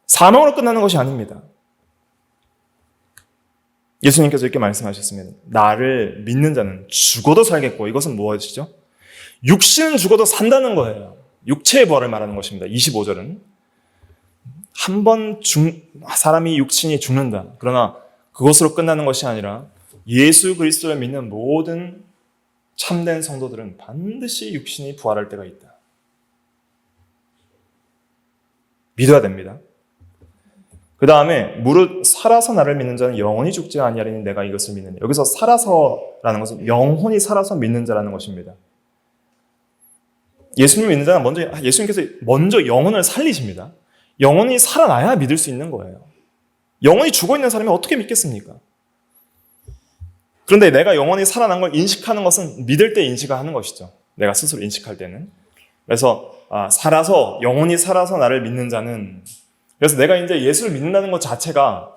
사망으로 끝나는 것이 아닙니다. 예수님께서 이렇게 말씀하셨습니다. 나를 믿는 자는 죽어도 살겠고, 이것은 무엇이죠? 육신은 죽어도 산다는 거예요. 육체의 부활을 말하는 것입니다. 25절은 한 번 사람이 육신이 죽는다. 그러나 그것으로 끝나는 것이 아니라 예수 그리스도를 믿는 모든 참된 성도들은 반드시 육신이 부활할 때가 있다. 믿어야 됩니다. 그 다음에 무릇 살아서 나를 믿는 자는 영원히 죽지 아니하리니 내가 이것을 믿느냐. 여기서 살아서라는 것은 영혼이 살아서 믿는 자라는 것입니다. 예수님을 믿는 자는 예수님께서 먼저 영혼을 살리십니다. 영혼이 살아나야 믿을 수 있는 거예요. 영혼이 죽어있는 사람이 어떻게 믿겠습니까? 그런데 내가 영혼이 살아난 걸 인식하는 것은 믿을 때 인식하는 것이죠. 내가 스스로 인식할 때는. 그래서 영혼이 살아서 나를 믿는 자는, 그래서 내가 이제 예수를 믿는다는 것 자체가,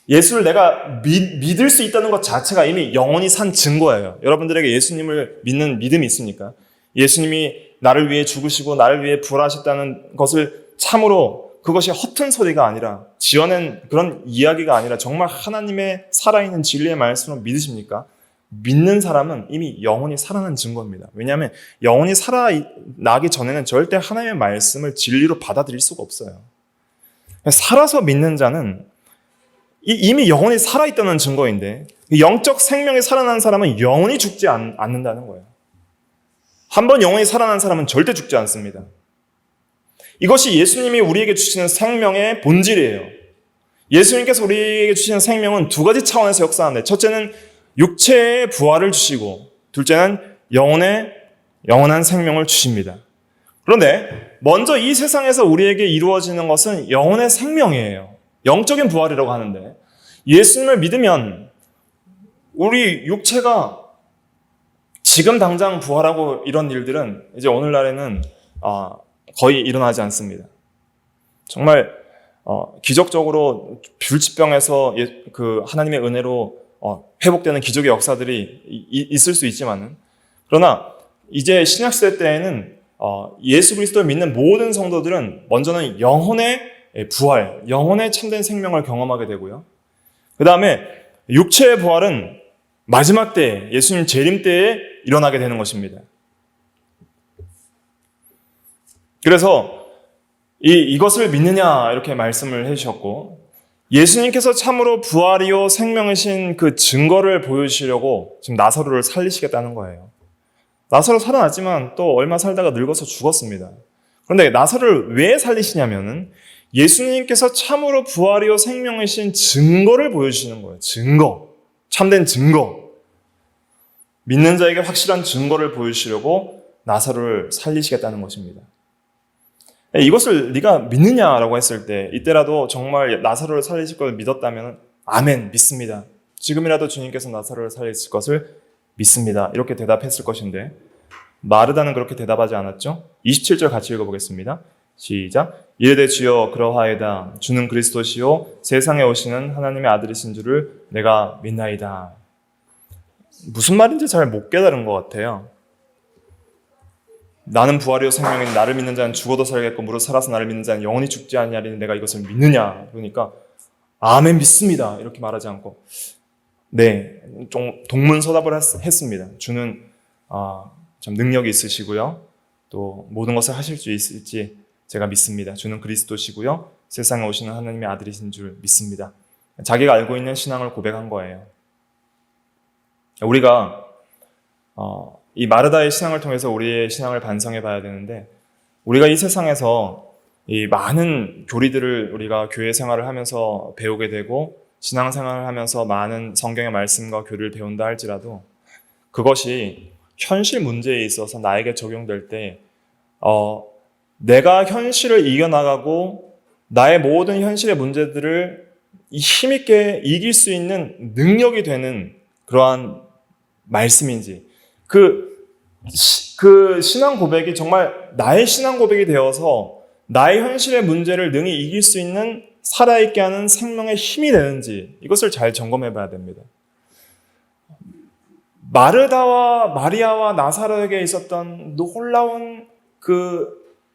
예수를 내가 믿을 수 있다는 것 자체가 이미 영혼이 산 증거예요. 여러분들에게 예수님을 믿는 믿음이 있습니까? 예수님이 나를 위해 죽으시고 나를 위해 부활하셨다는 것을 참으로 그것이 허튼 소리가 아니라 지어낸 그런 이야기가 아니라 정말 하나님의 살아있는 진리의 말씀을 믿으십니까? 믿는 사람은 이미 영혼이 살아난 증거입니다. 왜냐하면 영혼이 살아나기 전에는 절대 하나님의 말씀을 진리로 받아들일 수가 없어요. 살아서 믿는 자는 이미 영혼이 살아있다는 증거인데 영적 생명이 살아난 사람은 영혼이 죽지 않는다는 거예요. 한번 영혼이 살아난 사람은 절대 죽지 않습니다. 이것이 예수님이 우리에게 주시는 생명의 본질이에요. 예수님께서 우리에게 주시는 생명은 두 가지 차원에서 역사하는데 첫째는 육체의 부활을 주시고 둘째는 영원한 생명을 주십니다. 그런데 먼저 이 세상에서 우리에게 이루어지는 것은 영혼의 생명이에요. 영적인 부활이라고 하는데 예수님을 믿으면 우리 육체가 지금 당장 부활하고 이런 일들은 이제 오늘날에는 거의 일어나지 않습니다. 정말 기적적으로 불치병에서 그 하나님의 은혜로 회복되는 기적의 역사들이 있을 수 있지만은 그러나 이제 신약시대 때에는 예수 그리스도를 믿는 모든 성도들은 먼저는 영혼의 부활, 영혼의 참된 생명을 경험하게 되고요. 그 다음에 육체의 부활은 마지막 때, 예수님 재림 때에 일어나게 되는 것입니다. 그래서 이것을 믿느냐 이렇게 말씀을 해주셨고 예수님께서 참으로 부활이요 생명이신 그 증거를 보여주시려고 지금 나사로를 살리시겠다는 거예요. 나사로 살아났지만 또 얼마 살다가 늙어서 죽었습니다. 그런데 나사로를 왜 살리시냐면은 예수님께서 참으로 부활이요 생명이신 증거를 보여주시는 거예요. 증거. 참된 증거. 믿는 자에게 확실한 증거를 보여주시려고 나사로를 살리시겠다는 것입니다. 이것을 네가 믿느냐라고 했을 때 이때라도 정말 나사로를 살리실 것을 믿었다면 아멘, 믿습니다. 지금이라도 주님께서 나사로를 살리실 것을 믿습니다. 이렇게 대답했을 것인데 마르다는 그렇게 대답하지 않았죠? 27절 같이 읽어보겠습니다. 시작. 이르되 주여 그러하이다. 주는 그리스도시요 세상에 오시는 하나님의 아들이신 줄을 내가 믿나이다. 무슨 말인지 잘 못 깨달은 것 같아요. 나는 부활이요 생명이니 나를 믿는 자는 죽어도 살겠고 무릇 살아서 나를 믿는 자는 영원히 죽지 아니하리니 내가 이것을 믿느냐. 그러니까 아멘 믿습니다. 이렇게 말하지 않고 네, 좀 동문서답을 했습니다. 주는 참 능력이 있으시고요. 또 모든 것을 하실 수 있을지 제가 믿습니다. 주는 그리스도시고요. 세상에 오시는 하나님의 아들이신 줄 믿습니다. 자기가 알고 있는 신앙을 고백한 거예요. 우리가 이 마르다의 신앙을 통해서 우리의 신앙을 반성해 봐야 되는데 우리가 이 세상에서 이 많은 교리들을 우리가 교회 생활을 하면서 배우게 되고 신앙생활을 하면서 많은 성경의 말씀과 교리를 배운다 할지라도 그것이 현실 문제에 있어서 나에게 적용될 때 내가 현실을 이겨나가고 나의 모든 현실의 문제들을 힘있게 이길 수 있는 능력이 되는 그러한 말씀인지 그 신앙 고백이 정말 나의 신앙 고백이 되어서 나의 현실의 문제를 능히 이길 수 있는 살아있게 하는 생명의 힘이 되는지 이것을 잘 점검해 봐야 됩니다. 마르다와 마리아와 나사로에게 있었던 놀라운 그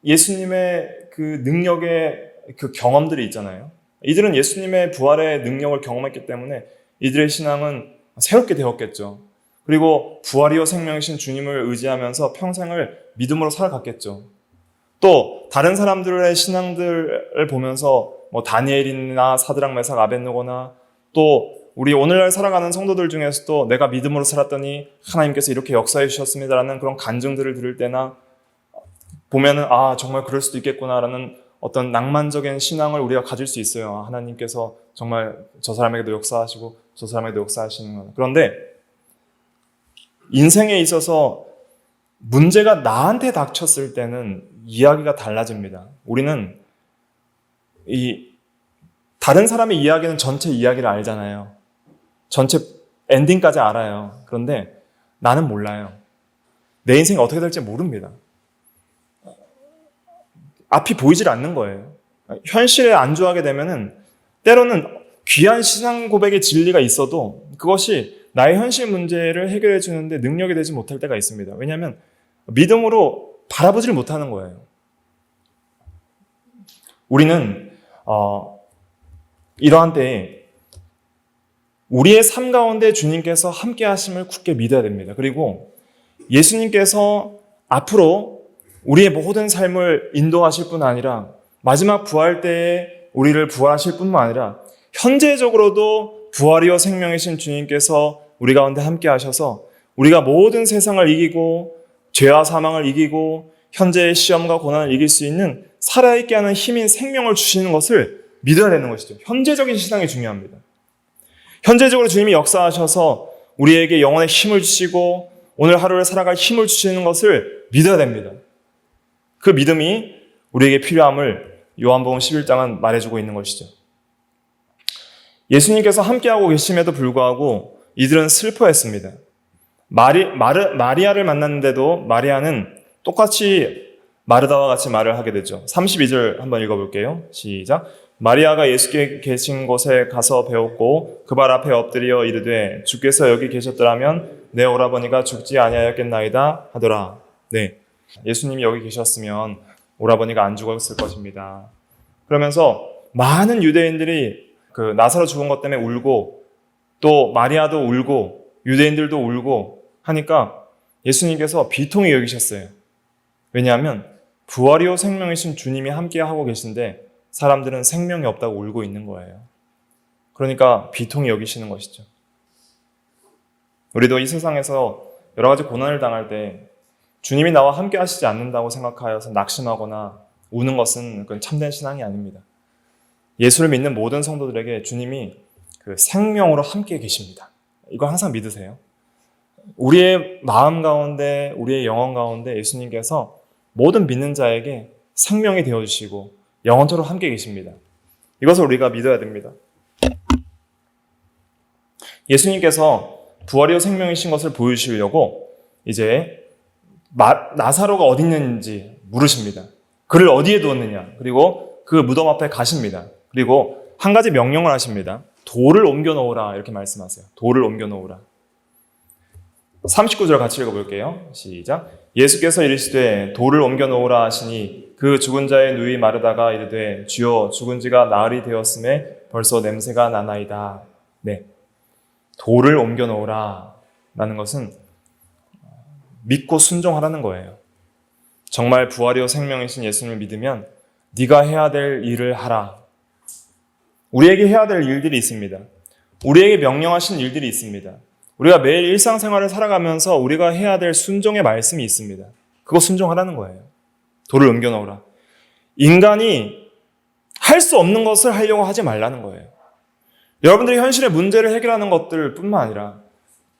예수님의 그 능력의 그 경험들이 있잖아요. 이들은 예수님의 부활의 능력을 경험했기 때문에 이들의 신앙은 새롭게 되었겠죠. 그리고 부활이요 생명이신 주님을 의지하면서 평생을 믿음으로 살아갔겠죠. 또 다른 사람들의 신앙들을 보면서 뭐 다니엘이나 사드락 메삭 아벳느고나 또 우리 오늘날 살아가는 성도들 중에서도 내가 믿음으로 살았더니 하나님께서 이렇게 역사해 주셨습니다라는 그런 간증들을 들을 때나 보면은 정말 그럴 수도 있겠구나라는 어떤 낭만적인 신앙을 우리가 가질 수 있어요. 하나님께서 정말 저 사람에게도 역사하시고 저 사람에게도 역사하시는 거. 그런데 인생에 있어서 문제가 나한테 닥쳤을 때는 이야기가 달라집니다. 우리는 다른 사람의 이야기는 전체 이야기를 알잖아요. 전체 엔딩까지 알아요. 그런데 나는 몰라요. 내 인생이 어떻게 될지 모릅니다. 앞이 보이질 않는 거예요. 현실에 안주하게 되면은 때로는 귀한 신앙 고백의 진리가 있어도 그것이 나의 현실 문제를 해결해 주는데 능력이 되지 못할 때가 있습니다. 왜냐하면 믿음으로 바라보지를 못하는 거예요. 우리는 이러한 때에 우리의 삶 가운데 주님께서 함께 하심을 굳게 믿어야 됩니다. 그리고 예수님께서 앞으로 우리의 모든 삶을 인도하실 뿐 아니라 마지막 부활 때에 우리를 부활하실 뿐만 아니라 현재적으로도 부활이요 생명이신 주님께서 우리 가운데 함께 하셔서 우리가 모든 세상을 이기고 죄와 사망을 이기고 현재의 시험과 고난을 이길 수 있는 살아있게 하는 힘인 생명을 주시는 것을 믿어야 되는 것이죠. 현재적인 신앙이 중요합니다. 현재적으로 주님이 역사하셔서 우리에게 영혼의 힘을 주시고 오늘 하루를 살아갈 힘을 주시는 것을 믿어야 됩니다. 그 믿음이 우리에게 필요함을 요한복음 11장은 말해주고 있는 것이죠. 예수님께서 함께하고 계심에도 불구하고 이들은 슬퍼했습니다. 마리아를 만났는데도 마리아는 똑같이 마르다와 같이 말을 하게 되죠. 32절 한번 읽어볼게요. 시작. 마리아가 예수께 계신 곳에 가서 배웠고 그 발 앞에 엎드려 이르되 주께서 여기 계셨더라면 내 오라버니가 죽지 아니하였겠나이다 하더라. 네, 예수님이 여기 계셨으면 오라버니가 안 죽었을 것입니다. 그러면서 많은 유대인들이 그 나사로 죽은 것 때문에 울고 또 마리아도 울고 유대인들도 울고 하니까 예수님께서 비통히 여기셨어요. 왜냐하면 부활이요 생명이신 주님이 함께하고 계신데 사람들은 생명이 없다고 울고 있는 거예요. 그러니까 비통히 여기시는 것이죠. 우리도 이 세상에서 여러 가지 고난을 당할 때 주님이 나와 함께 하시지 않는다고 생각하여서 낙심하거나 우는 것은 그건 참된 신앙이 아닙니다. 예수를 믿는 모든 성도들에게 주님이 그 생명으로 함께 계십니다. 이거 항상 믿으세요. 우리의 마음 가운데, 우리의 영혼 가운데 예수님께서 모든 믿는 자에게 생명이 되어주시고 영원토록 함께 계십니다. 이것을 우리가 믿어야 됩니다. 예수님께서 부활이요 생명이신 것을 보여주시려고 이제 나사로가 어디 있는지 물으십니다. 그를 어디에 두었느냐? 그리고 그 무덤 앞에 가십니다. 그리고 한 가지 명령을 하십니다. 돌을 옮겨 놓으라 이렇게 말씀하세요. 돌을 옮겨 놓으라. 39절 같이 읽어볼게요. 시작. 예수께서 이르시되 돌을 옮겨 놓으라 하시니 그 죽은 자의 누이 마르다가 이르되 주여 죽은 지가 나흘이 되었음에 벌써 냄새가 나나이다. 네, 돌을 옮겨 놓으라 라는 것은 믿고 순종하라는 거예요. 정말 부활이요 생명이신 예수님을 믿으면 네가 해야 될 일을 하라. 우리에게 해야 될 일들이 있습니다. 우리에게 명령하신 일들이 있습니다. 우리가 매일 일상생활을 살아가면서 우리가 해야 될 순종의 말씀이 있습니다. 그거 순종하라는 거예요. 돌을 옮겨 놓으라. 인간이 할 수 없는 것을 하려고 하지 말라는 거예요. 여러분들이 현실의 문제를 해결하는 것들 뿐만 아니라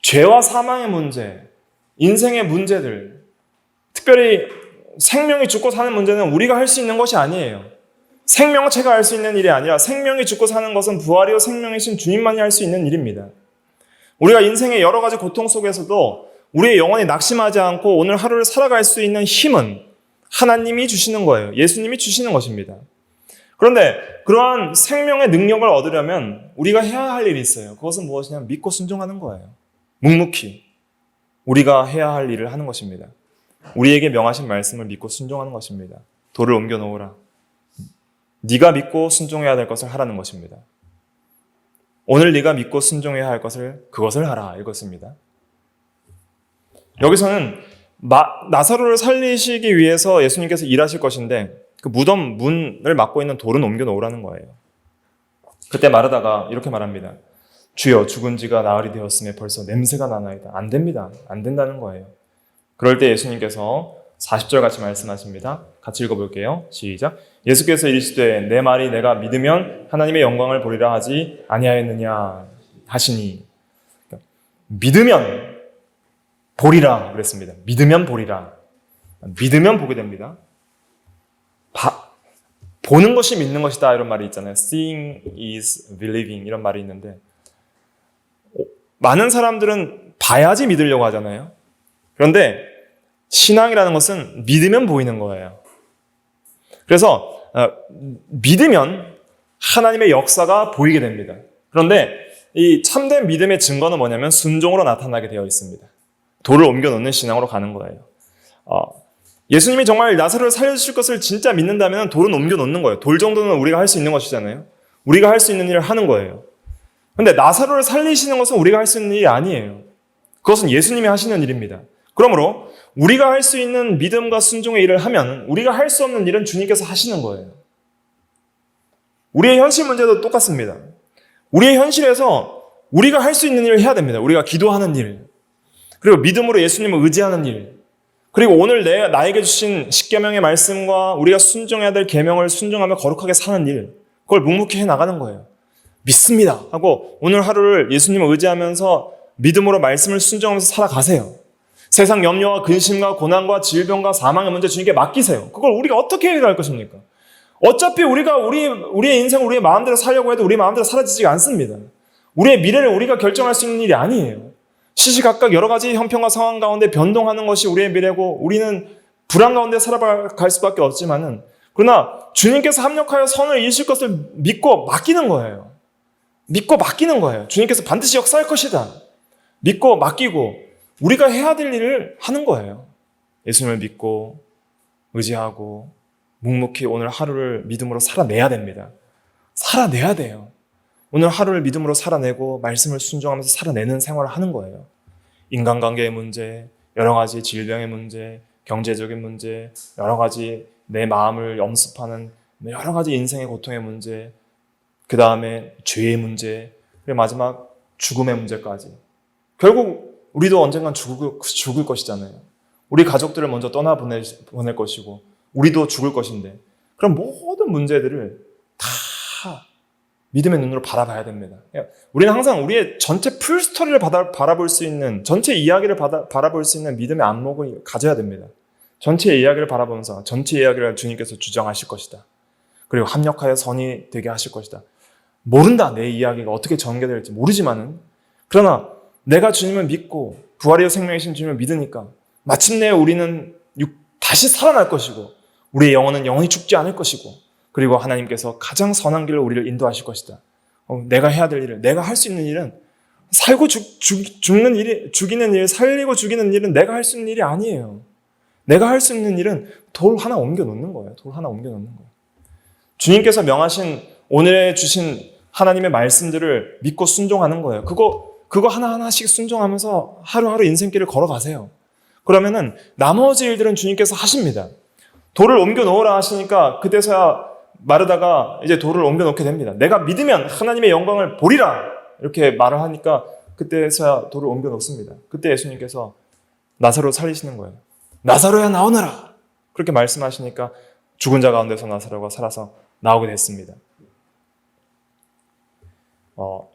죄와 사망의 문제, 인생의 문제들, 특별히 생명이 죽고 사는 문제는 우리가 할 수 있는 것이 아니에요. 생명체가 할 수 있는 일이 아니라 생명이 죽고 사는 것은 부활이요 생명이신 주님만이 할 수 있는 일입니다. 우리가 인생의 여러 가지 고통 속에서도 우리의 영혼이 낙심하지 않고 오늘 하루를 살아갈 수 있는 힘은 하나님이 주시는 거예요. 예수님이 주시는 것입니다. 그런데 그러한 생명의 능력을 얻으려면 우리가 해야 할 일이 있어요. 그것은 무엇이냐면 믿고 순종하는 거예요. 묵묵히 우리가 해야 할 일을 하는 것입니다. 우리에게 명하신 말씀을 믿고 순종하는 것입니다. 돌을 옮겨 놓으라. 네가 믿고 순종해야 될 것을 하라는 것입니다. 오늘 네가 믿고 순종해야 할 것을 그것을 하라 이것입니다. 여기서는 나사로를 살리시기 위해서 예수님께서 일하실 것인데 그 무덤 문을 막고 있는 돌은 옮겨 놓으라는 거예요. 그때 마르다가 이렇게 말합니다. 주여 죽은 지가 나흘이 되었음에 벌써 냄새가 나나이다. 안 됩니다. 안 된다는 거예요. 그럴 때 예수님께서 40절 같이 말씀하십니다. 같이 읽어볼게요. 시작. 예수께서 이르시되 내 말이 내가 믿으면 하나님의 영광을 보리라 하지 아니하였느냐 하시니 믿으면 보리라 그랬습니다. 믿으면 보리라. 믿으면 보게 됩니다. 보는 것이 믿는 것이다 이런 말이 있잖아요. Seeing is believing 이런 말이 있는데 많은 사람들은 봐야지 믿으려고 하잖아요. 그런데 신앙이라는 것은 믿으면 보이는 거예요. 그래서 믿으면 하나님의 역사가 보이게 됩니다. 그런데 이 참된 믿음의 증거는 뭐냐면 순종으로 나타나게 되어 있습니다. 돌을 옮겨 놓는 신앙으로 가는 거예요. 예수님이 정말 나사로를 살려주실 것을 진짜 믿는다면 돌은 옮겨 놓는 거예요. 돌 정도는 우리가 할 수 있는 것이잖아요. 우리가 할 수 있는 일을 하는 거예요. 근데 나사로를 살리시는 것은 우리가 할 수 있는 일이 아니에요. 그것은 예수님이 하시는 일입니다. 그러므로 우리가 할 수 있는 믿음과 순종의 일을 하면 우리가 할 수 없는 일은 주님께서 하시는 거예요. 우리의 현실 문제도 똑같습니다. 우리의 현실에서 우리가 할 수 있는 일을 해야 됩니다. 우리가 기도하는 일, 그리고 믿음으로 예수님을 의지하는 일, 그리고 오늘 나에게 주신 십계명의 말씀과 우리가 순종해야 될 계명을 순종하며 거룩하게 사는 일, 그걸 묵묵히 해나가는 거예요. 믿습니다 하고 오늘 하루를 예수님을 의지하면서 믿음으로 말씀을 순종하면서 살아가세요. 세상 염려와 근심과 고난과 질병과 사망의 문제 주님께 맡기세요. 그걸 우리가 어떻게 해결할 것입니까? 어차피 우리가 우리의 인생을 우리의 마음대로 살려고 해도 우리 마음대로 사라지지가 않습니다. 우리의 미래를 우리가 결정할 수 있는 일이 아니에요. 시시각각 여러 가지 형편과 상황 가운데 변동하는 것이 우리의 미래고 우리는 불안 가운데 살아갈 수밖에 없지만은, 그러나 주님께서 합력하여 선을 이루실 것을 믿고 맡기는 거예요. 믿고 맡기는 거예요. 주님께서 반드시 역사할 것이다. 믿고 맡기고 우리가 해야 될 일을 하는 거예요. 예수님을 믿고 의지하고 묵묵히 오늘 하루를 믿음으로 살아내야 됩니다. 살아내야 돼요. 오늘 하루를 믿음으로 살아내고 말씀을 순종하면서 살아내는 생활을 하는 거예요. 인간관계의 문제, 여러 가지 질병의 문제, 경제적인 문제, 여러 가지 내 마음을 염습하는 여러 가지 인생의 고통의 문제, 그 다음에 죄의 문제, 그리고 마지막 죽음의 문제까지. 결국 우리도 언젠간 죽을 것이잖아요. 우리 가족들을 먼저 떠나보낼 것이고 우리도 죽을 것인데, 그럼 모든 문제들을 다 믿음의 눈으로 바라봐야 됩니다. 우리는 항상 우리의 전체 풀스토리를 바라볼 수 있는, 전체 이야기를 바라볼 수 있는 믿음의 안목을 가져야 됩니다. 전체 이야기를 바라보면서 전체 이야기를 주님께서 주장하실 것이다. 그리고 합력하여 선이 되게 하실 것이다. 모른다, 내 이야기가 어떻게 전개될지 모르지만은, 그러나 내가 주님을 믿고 부활이요 생명이신 주님을 믿으니까 마침내 우리는 다시 살아날 것이고 우리의 영혼은 영원히 죽지 않을 것이고, 그리고 하나님께서 가장 선한 길로 우리를 인도하실 것이다. 내가 해야 될 일을, 내가 할 수 있는 일은 살고 죽는 일이, 죽이는 일, 살리고 죽이는 일은 내가 할 수 있는 일이 아니에요. 내가 할 수 있는 일은 돌 하나 옮겨 놓는 거예요. 돌 하나 옮겨 놓는 거예요. 주님께서 명하신 오늘에 주신 하나님의 말씀들을 믿고 순종하는 거예요. 그거 하나하나씩 순종하면서 하루하루 인생길을 걸어가세요. 그러면은 나머지 일들은 주님께서 하십니다. 돌을 옮겨 놓으라 하시니까 그때서야 마르다가 이제 돌을 옮겨 놓게 됩니다. 내가 믿으면 하나님의 영광을 보리라 이렇게 말을 하니까 그때서야 돌을 옮겨 놓습니다. 그때 예수님께서 나사로를 살리시는 거예요. 나사로야 나오너라 그렇게 말씀하시니까 죽은 자 가운데서 나사로가 살아서 나오게 됐습니다.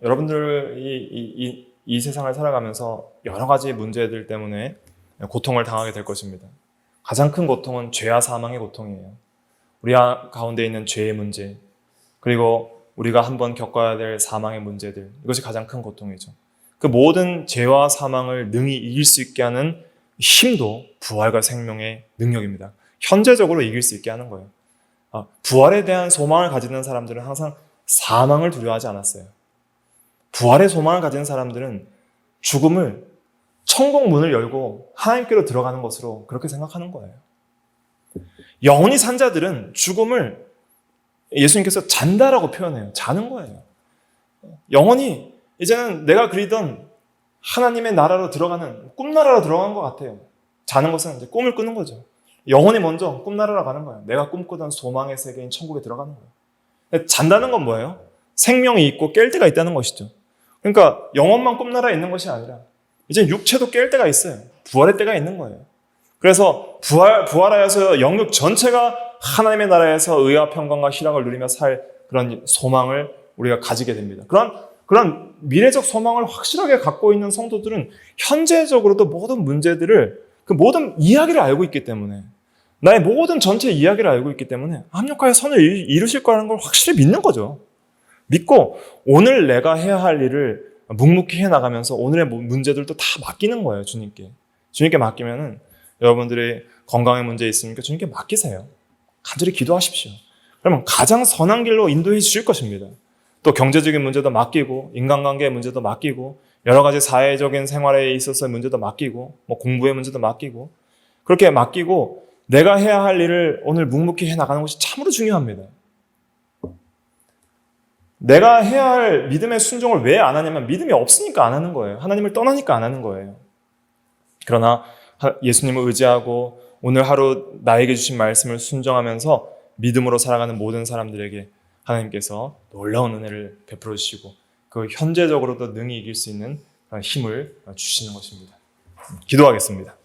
여러분들이 이 세상을 살아가면서 여러 가지 문제들 때문에 고통을 당하게 될 것입니다. 가장 큰 고통은 죄와 사망의 고통이에요. 우리 가운데 있는 죄의 문제, 그리고 우리가 한번 겪어야 될 사망의 문제들, 이것이 가장 큰 고통이죠. 그 모든 죄와 사망을 능히 이길 수 있게 하는 힘도 부활과 생명의 능력입니다. 현재적으로 이길 수 있게 하는 거예요. 부활에 대한 소망을 가지는 사람들은 항상 사망을 두려워하지 않았어요. 부활의 소망을 가진 사람들은 죽음을 천국 문을 열고 하나님께로 들어가는 것으로 그렇게 생각하는 거예요. 영원히 산 자들은 죽음을 예수님께서 잔다라고 표현해요. 자는 거예요. 영원히 이제는 내가 그리던 하나님의 나라로 들어가는 꿈나라로 들어간 것 같아요. 자는 것은 이제 꿈을 꾸는 거죠. 영혼이 먼저 꿈나라로 가는 거예요. 내가 꿈꾸던 소망의 세계인 천국에 들어가는 거예요. 잔다는 건 뭐예요? 생명이 있고 깰 때가 있다는 것이죠. 그러니까 영혼만 꿈나라에 있는 것이 아니라 이제 육체도 깰 때가 있어요. 부활의 때가 있는 거예요. 그래서 부활하여서 영육 전체가 하나님의 나라에서 의와 평강과 희락을 누리며 살 그런 소망을 우리가 가지게 됩니다. 그런 미래적 소망을 확실하게 갖고 있는 성도들은 현재적으로도 모든 문제들을, 그 모든 이야기를 알고 있기 때문에, 나의 모든 전체 이야기를 알고 있기 때문에 합력하여 선을 이루실 거라는 걸 확실히 믿는 거죠. 믿고 오늘 내가 해야 할 일을 묵묵히 해나가면서 오늘의 문제들도 다 맡기는 거예요. 주님께 맡기면은 여러분들의 건강의 문제 있으니까 주님께 맡기세요. 간절히 기도하십시오. 그러면 가장 선한 길로 인도해 주실 것입니다. 또 경제적인 문제도 맡기고, 인간관계의 문제도 맡기고, 여러 가지 사회적인 생활에 있어서의 문제도 맡기고, 공부의 문제도 맡기고, 그렇게 맡기고 내가 해야 할 일을 오늘 묵묵히 해나가는 것이 참으로 중요합니다. 내가 해야 할 믿음의 순종을 왜 안 하냐면 믿음이 없으니까 안 하는 거예요. 하나님을 떠나니까 안 하는 거예요. 그러나 예수님을 의지하고 오늘 하루 나에게 주신 말씀을 순종하면서 믿음으로 살아가는 모든 사람들에게 하나님께서 놀라운 은혜를 베풀어 주시고 그 현재적으로도 능히 이길 수 있는 힘을 주시는 것입니다. 기도하겠습니다.